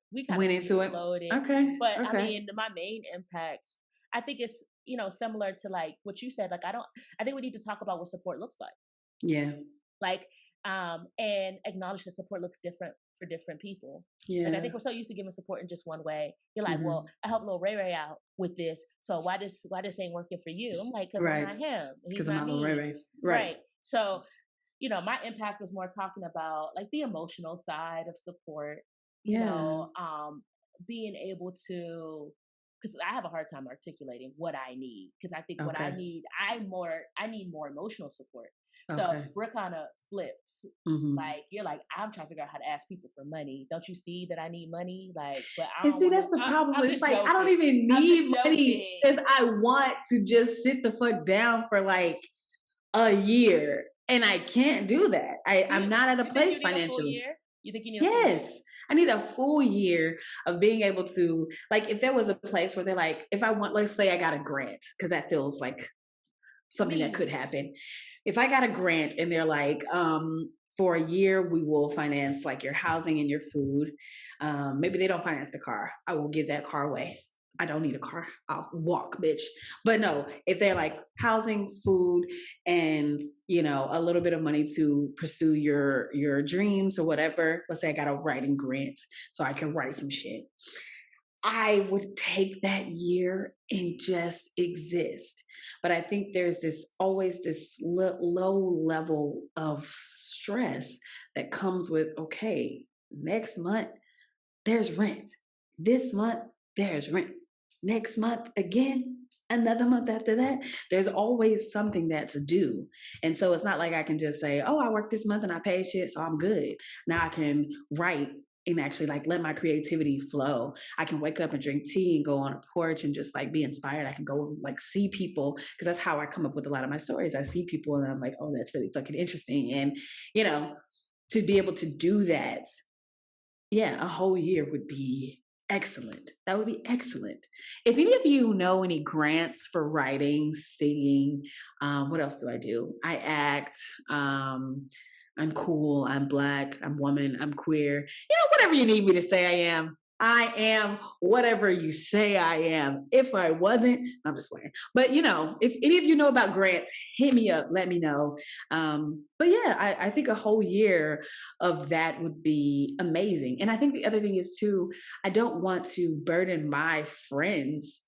into it. Okay. But I mean, my main impact, I think it's, similar to like what you said. Like, I think we need to talk about what support looks like. Yeah. Like, and acknowledge that support looks different for different people. Yeah. Like, I think we're so used to giving support in just one way. You're like, well, I helped Lil Ray Ray out with this, so why this ain't working for you? I'm like, because I'm not him. Because I'm not Lil Ray Ray. Right. So, my impact was more talking about like the emotional side of support. Being able to, because I have a hard time articulating what I need. Because I think what I need, I need more emotional support. So we're kind of flipped. Like, you're like, I'm trying to figure out how to ask people for money. Don't you see that I need money? Like, but I don't. And see, that's the problem. It's like, I don't even need money because I want to just sit the fuck down for like a year, and I can't do that. I'm not at a place financially. You think you need a full year? Yes. I need a full year of being able to, like, if there was a place where they're like, if I want, let's say I got a grant, because that feels like something that could happen. If I got a grant and they're like, for a year, we will finance like your housing and your food. Maybe they don't finance the car. I will give that car away. I don't need a car. I'll walk, bitch. But no, if they're like housing, food, and a little bit of money to pursue your dreams or whatever. Let's say I got a writing grant so I can write some shit. I would take that year and just exist. But I think there's always this low level of stress that comes with, okay, next month there's rent. This month there's rent. Next month again, another month after that, there's always something that's due. And so it's not like I can just say, oh, I worked this month and I paid shit, so I'm good. Now I can write and actually like let my creativity flow. I can wake up and drink tea and go on a porch and just like be inspired. I can go like see people, because that's how I come up with a lot of my stories. I see people and I'm like, oh, that's really fucking interesting. And, to be able to do that, yeah, a whole year would be excellent. That would be excellent. If any of you know any grants for writing, singing, what else do I do? I act. I'm cool. I'm Black. I'm woman. I'm queer. Whatever you need me to say I am. I am whatever you say I am. If I wasn't, I'm just playing. But if any of you know about grants, hit me up. Let me know. But yeah, I think a whole year of that would be amazing. And I think the other thing is too, I don't want to burden my friends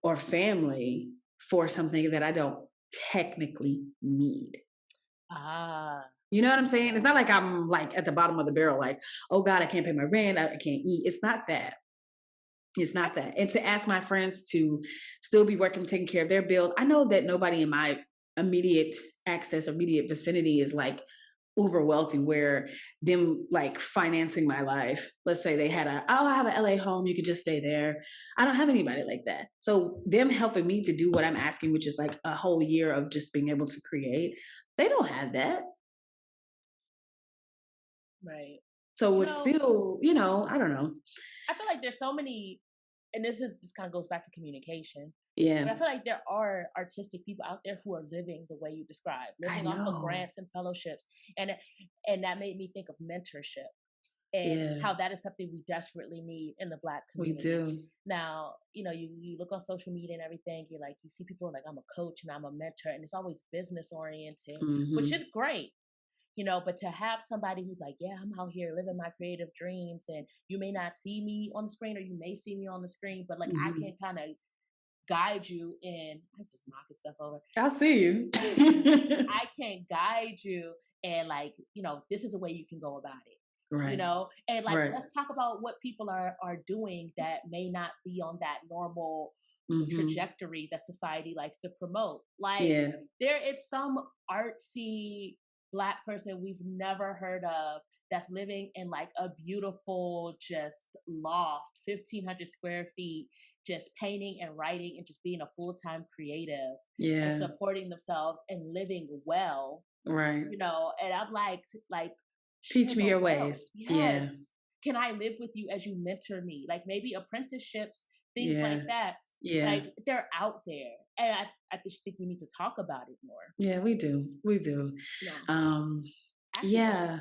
or family for something that I don't technically need. You know what I'm saying? It's not like I'm like at the bottom of the barrel, like, oh God, I can't pay my rent, I can't eat. It's not that. It's not that. And to ask my friends to still be working, taking care of their bills. I know that nobody in my immediate access or immediate vicinity is like uber wealthy, where them like financing my life. Let's say they had I have an LA home, you could just stay there. I don't have anybody like that. So them helping me to do what I'm asking, which is like a whole year of just being able to create, they don't have that. Right. So it would feel, I don't know. I feel like there's so many, and this kind of goes back to communication. Yeah. But I feel like there are artistic people out there who are living the way you described, living off of grants and fellowships. And that made me think of mentorship and how that is something we desperately need in the Black community. We do. Now, you look on social media and everything, you see people like, I'm a coach and I'm a mentor, and it's always business oriented, which is great. But to have somebody who's like, yeah, I'm out here living my creative dreams, and you may not see me on the screen, or you may see me on the screen, but like I can kind of guide you in. I'm just knocking stuff over. I see you. I can guide you, and like, this is a way you can go about it. Right. And like, let's talk about what people are doing that may not be on that normal trajectory that society likes to promote. Like, there is some artsy Black person we've never heard of that's living in like a beautiful just loft, 1,500 square feet, just painting and writing and just being a full-time creative and Yeah. supporting themselves and living well, Right. and I'm like, Teach share me the your wealth. ways. Yeah. Yes. Can I live with you as you mentor me? Like maybe apprenticeships, things Yeah. like that. Yeah. Like they're out there. And I just think we need to talk about it more. Yeah, we do. We do. You know, Um, actually, yeah.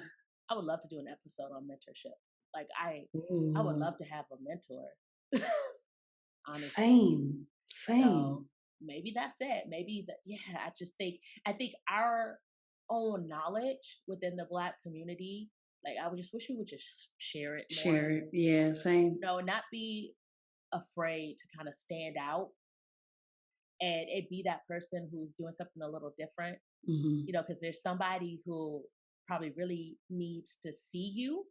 I would love to do an episode on mentorship. Like I would Ooh. love to have a mentor. Honestly. Same. So Same. maybe that's it. Maybe that, yeah, I think our own knowledge within the Black community, like I would just wish we would just share it Share more. it. Yeah, same. Not be afraid to kind of stand out and it be that person who's doing something a little different, Hmm. because there's somebody who probably really needs to see you.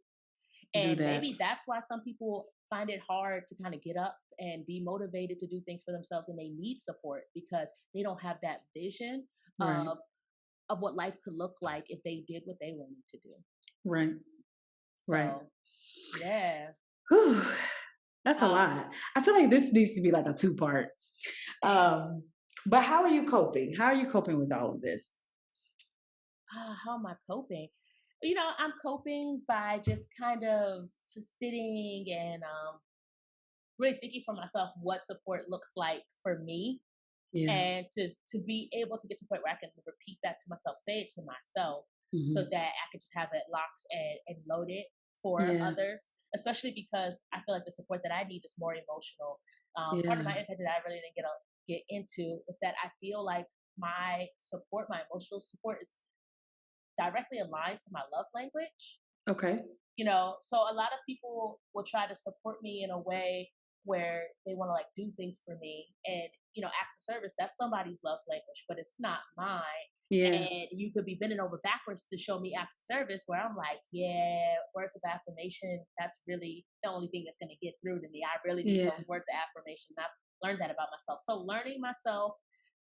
Do And that. maybe that's why some people find it hard to kind of get up and be motivated to do things for themselves and they need support because they don't have that vision Right. of what life could look like if they did what they wanted to do. Right. Right. So, yeah. Whew. That's a Um, lot. I feel like this needs to be like a 2-part. But how are you coping? How are you coping with all of this? how am I coping? I'm coping by just kind of sitting and really thinking for myself what support looks like for me, Yeah. and to be able to get to the point where I can repeat that to myself, say it to myself, so Hmm. that I can just have it locked and loaded for Yeah. others. Especially because I feel like the support that I need is more emotional. Part of Yeah. my impact that I really didn't get into was that I feel like my support, my emotional support, is directly aligned to my love language. Okay. So a lot of people will try to support me in a way where they want to like do things for me, and acts of service, that's somebody's love language, but it's not mine. Yeah. And you could be bending over backwards to show me acts of service where I'm like, yeah, words of affirmation, that's really the only thing that's going to get through to me. I really need Yeah. those words of affirmation. And I've learned that about myself. So learning myself,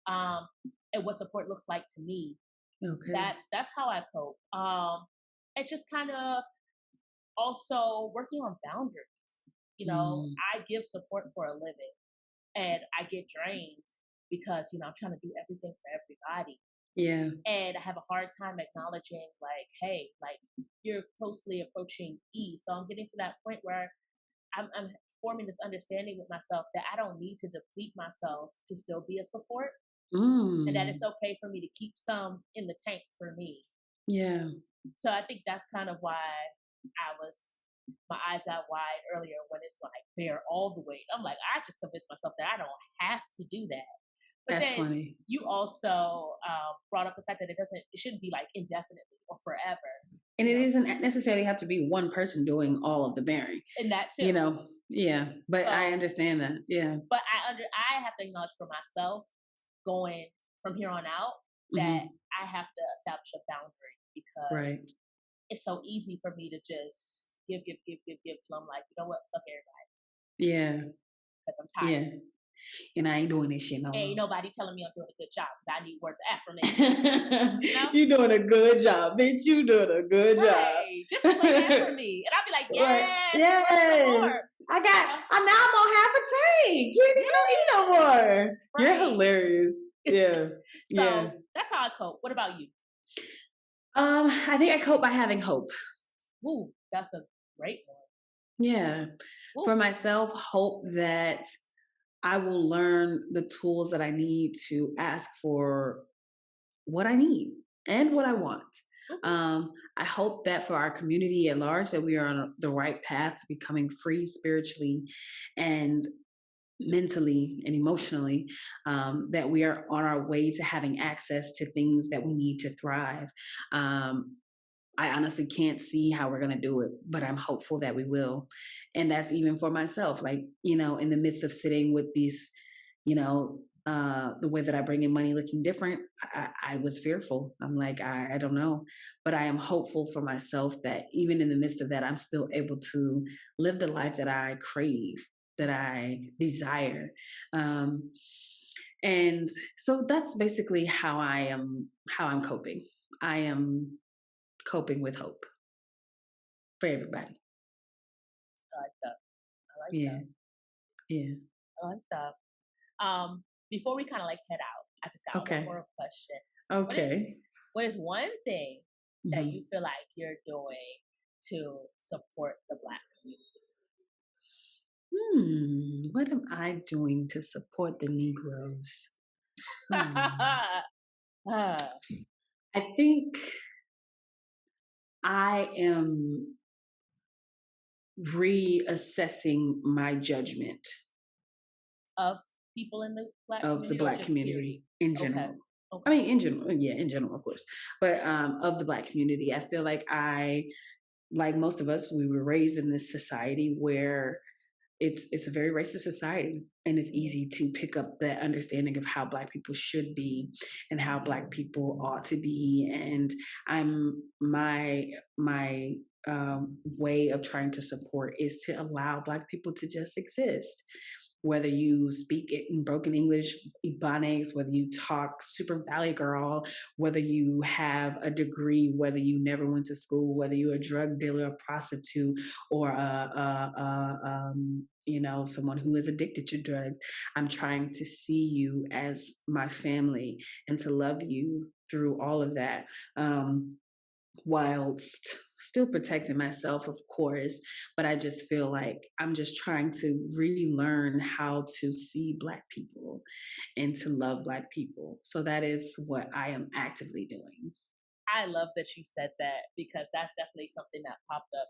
um and what support looks like to me, Okay. that's how I cope. It just kind of also working on boundaries. Mm. I give support for a living and I get drained because, I'm trying to do everything for everybody. Yeah. And I have a hard time acknowledging, like, hey, like, you're closely approaching E. So I'm getting to that point where I'm forming this understanding with myself that I don't need to deplete myself to still be a support, and that it's Mm. okay for me to keep some in the tank for me. Yeah. So I think that's kind of why my eyes got wide earlier when it's like bear all the weight. I'm like, I just convinced myself that I don't have to do that. But That's then funny. you also brought up the fact that it shouldn't be like indefinitely or forever. And it doesn't necessarily have to be one person doing all of the bearing. And that too. Yeah. But I So, understand that. Yeah. but I have to acknowledge for myself going from here on out that Hmm. I have to establish a boundary Right. because it's so easy for me to just give till I'm like, you know what, fuck everybody, Yeah. because I'm tired. Yeah. And I ain't doing this shit no Ain't more. nobody telling me I'm doing a good job because I need words of affirmation. You doing a good job, bitch. You doing a good job. Right. Just play that for me. And I'll be like, Right. yes, Yes. I got. Now I'm on half a tank. You ain't even gonna eat no more. You're Right. hilarious. Yeah. So Yeah. that's how I cope. What about you? I think I cope by having hope. Ooh, that's a great one. Yeah. Ooh. For myself, hope that I will learn the tools that I need to ask for what I need and what I want. I hope that for our community at large, that we are on the right path to becoming free spiritually and mentally and emotionally, that we are on our way to having access to things that we need to thrive. I honestly can't see how we're going to do it, but I'm hopeful that we will. And that's even for myself, like, in the midst of sitting with these, the way that I bring in money looking different, I was fearful. I'm like, I don't know, but I am hopeful for myself that even in the midst of that, I'm still able to live the life that I crave, that I desire. And so that's basically how I'm coping. I am coping with hope. for everybody. I like that. I like Yeah. that. Yeah. I like that. Before we kind of like head out, I just got one Okay. more question. Okay. What is one thing that Mhm. you feel like you're doing to support the Black community? What am I doing to support the Negroes? Ah, I think I am reassessing my judgment of people in the Black of the community or Black just period? community in Okay. general. I Okay. mean, in general, yeah, in general, of course, but of the Black community, I feel like like most of us, we were raised in this society where it's a very racist society, and it's easy to pick up that understanding of how Black people should be and how Black people ought to be. And I'm my way of trying to support is to allow Black people to just exist, whether you speak it in broken English, Ebonics, whether you talk super Valley Girl, whether you have a degree, whether you never went to school, whether you're a drug dealer, a prostitute, or someone who is addicted to drugs. I'm trying to see you as my family and to love you through all of that. Whilst still protecting myself, of course, but I just feel like I'm just trying to really learn how to see Black people and to love Black people. So that is what I am actively doing. I love that you said that because that's definitely something that popped up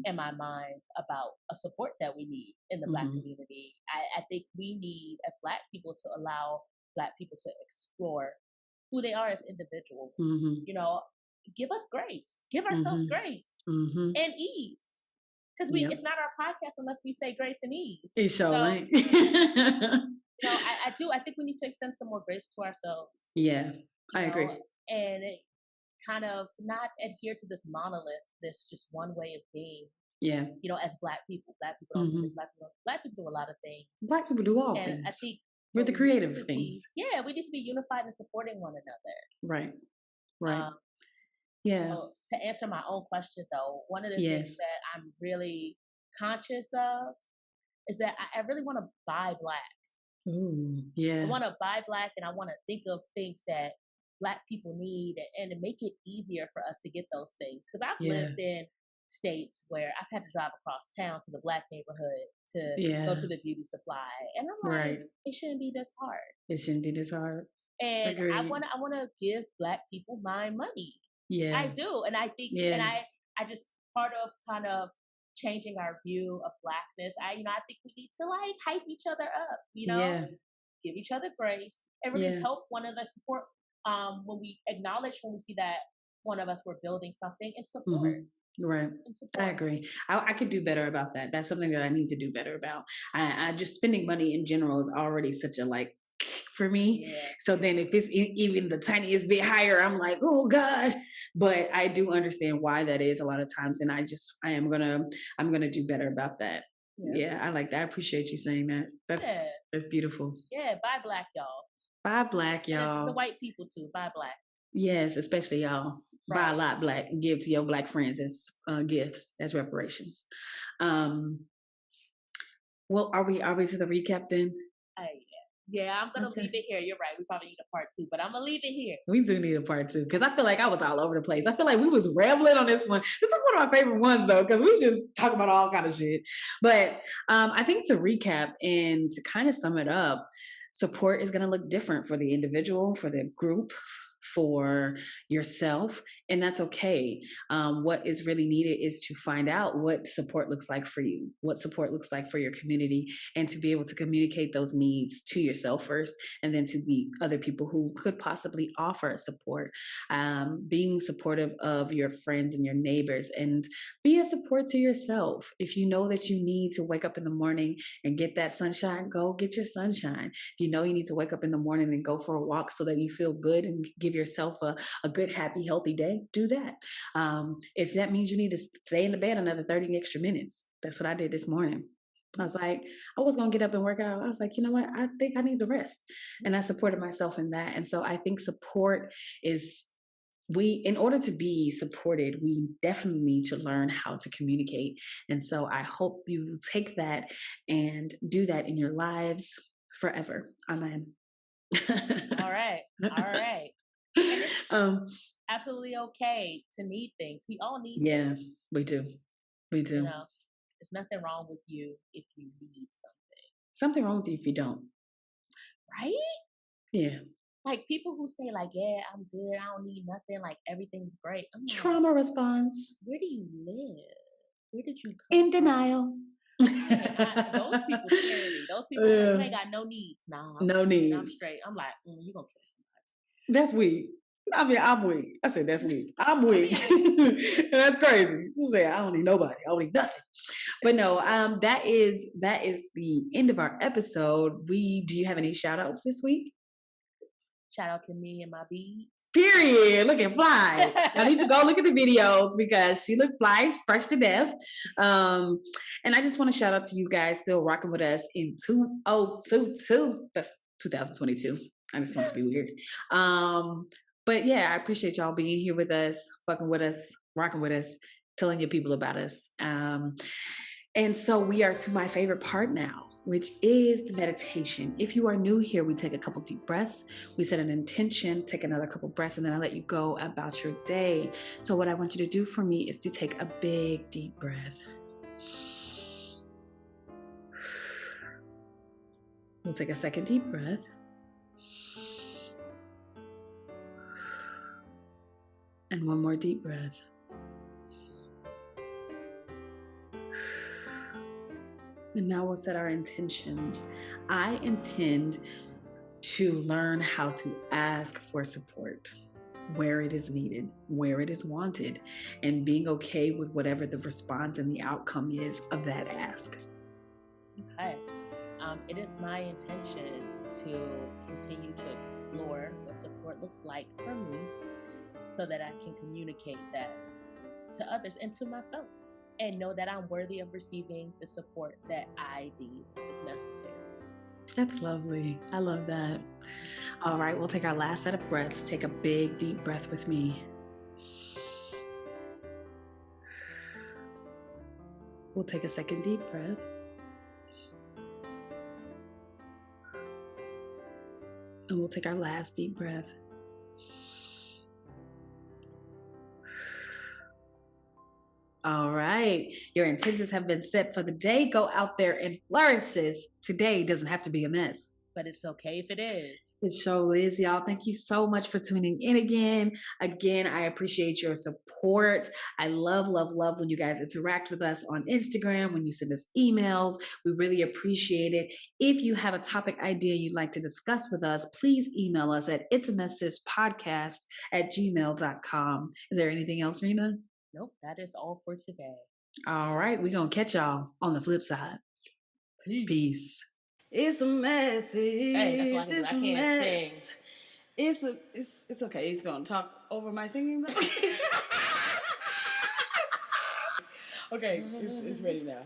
in my mind about a support that we need in the Black Mm-hmm. community. I think we need, as Black people, to allow Black people to explore who they are as individuals. Mm-hmm. You know, give us grace, give ourselves Mm-hmm. grace Mm-hmm. and ease. Because it's not our podcast unless we say grace and ease. It's so, I think we need to extend some more grace to ourselves. Yeah, I agree. And kind of not adhere to this monolith, this just one way of being. Yeah. As Black people don't do this. Black people do a lot of things. Black people do all things. I think we're the creative things. We need to be unified and supporting one another. Right. Yeah. So to answer my own question though, one of the things that I'm really conscious of is that I really want to buy Black. Ooh, yeah. I want to buy Black, and I want to think of things that Black people need and to make it easier for us to get those things. Because I've lived in states where I've had to drive across town to the Black neighborhood to go to the beauty supply, and I'm like, it shouldn't be this hard. It shouldn't be this hard. And I want to give Black people my money. Yeah, I do, and I think, and I just part of kind of changing our view of Blackness. I think we need to like hype each other up. Give each other grace and really help one another, support. When we see that one of us we're building something, and support. Mm-hmm. Right. I agree. I could do better about that. That's something that I need to do better about. I just spending money in general is already such a for me. Yeah. So then if it's even the tiniest bit higher, I'm like, oh God. But I do understand why that is a lot of times. And I'm gonna do better about that. Yeah, I like that. I appreciate you saying that. That's beautiful. Yeah, buy Black, y'all. Buy Black, y'all. And the white people too. Buy Black. Yes, especially y'all. Right. Buy a lot Black and give to your Black friends as gifts, as reparations. Well, are we to the recap then? Yeah, I'm gonna leave it here. You're right. We probably need a part 2, but I'm gonna leave it here. We do need a part 2 because I feel like I was all over the place. I feel like we was rambling on this one. This is one of my favorite ones though, because we just talk about all kind of shit. But I think to recap and to kind of sum it up, support is going to look different for the individual, for the group, for yourself, and that's okay. What is really needed is to find out what support looks like for you, what support looks like for your community, and to be able to communicate those needs to yourself first, and then to the other people who could possibly offer support. Being supportive of your friends and your neighbors, and be a support to yourself. If you know that you need to wake up in the morning and get that sunshine, go get your sunshine. If you know you need to wake up in the morning and go for a walk so that you feel good and give yourself a good, happy, healthy day, do that. If that means you need to stay in the bed another 30 extra minutes, that's what I did this morning. I was like, I was going to get up and work out. I was like, you know what? I think I need to rest. And I supported myself in that. And so I think support is in order to be supported, we definitely need to learn how to communicate. And so I hope you take that and do that in your lives forever. Amen. All right. And it's absolutely okay to need things. We all need things. Yeah, we do. We do. You know, there's nothing wrong with you if you need something. Something wrong with you if you don't. Right? Yeah. Like people who say like, yeah, I'm good, I don't need nothing, like everything's great. I'm like, trauma response. Where do you live? Where did you come in denial? those people scare me. Those people like, you ain't got no needs. Nah, no needs. I'm straight. I'm like, you gonna kill somebody. That's weak. I mean, I'm weak. I said that's weak. I'm weak. That's crazy. You say I don't need nobody. I don't need nothing. But no, that is the end of our episode. Do you have any shout outs this week? Shout out to me and my beads. Period. Looking fly. I need to go look at the videos because she looked fly, fresh to death. And I just want to shout out to you guys still rocking with us in 2022. That's 2022. I just want to be weird. But yeah, I appreciate y'all being here with us, fucking with us, rocking with us, telling your people about us. And so we are to my favorite part now, which is the meditation. If you are new here, we take a couple deep breaths. We set an intention, take another couple breaths, and then I let you go about your day. So what I want you to do for me is to take a big deep breath. We'll take a second deep breath. And one more deep breath. And now we'll set our intentions. I intend to learn how to ask for support where it is needed, where it is wanted, and being okay with whatever the response and the outcome is of that ask. Okay. It is my intention to continue to explore what support looks like for me so that I can communicate that to others and to myself and know that I'm worthy of receiving the support that I deem is necessary. That's lovely. I love that. All right, we'll take our last set of breaths. Take a big, deep breath with me. We'll take a second deep breath. And we'll take our last deep breath. All right. Your intentions have been set for the day. Go out there and flourish, sis. Today doesn't have to be a mess. But it's okay if it is. It sure is, y'all. Thank you so much for tuning in again. Again, I appreciate your support. I love when you guys interact with us on Instagram, when you send us emails. We really appreciate it. If you have a topic idea you'd like to discuss with us, please email us at itsamesspodcast@gmail.com. Is there anything else, Rena? Nope, that is all for today. All right, we're going to catch y'all on the flip side. Peace. It's a mess. Hey, that's why I can't sing. It's okay. He's going to talk over my singing though. Okay, it's ready now.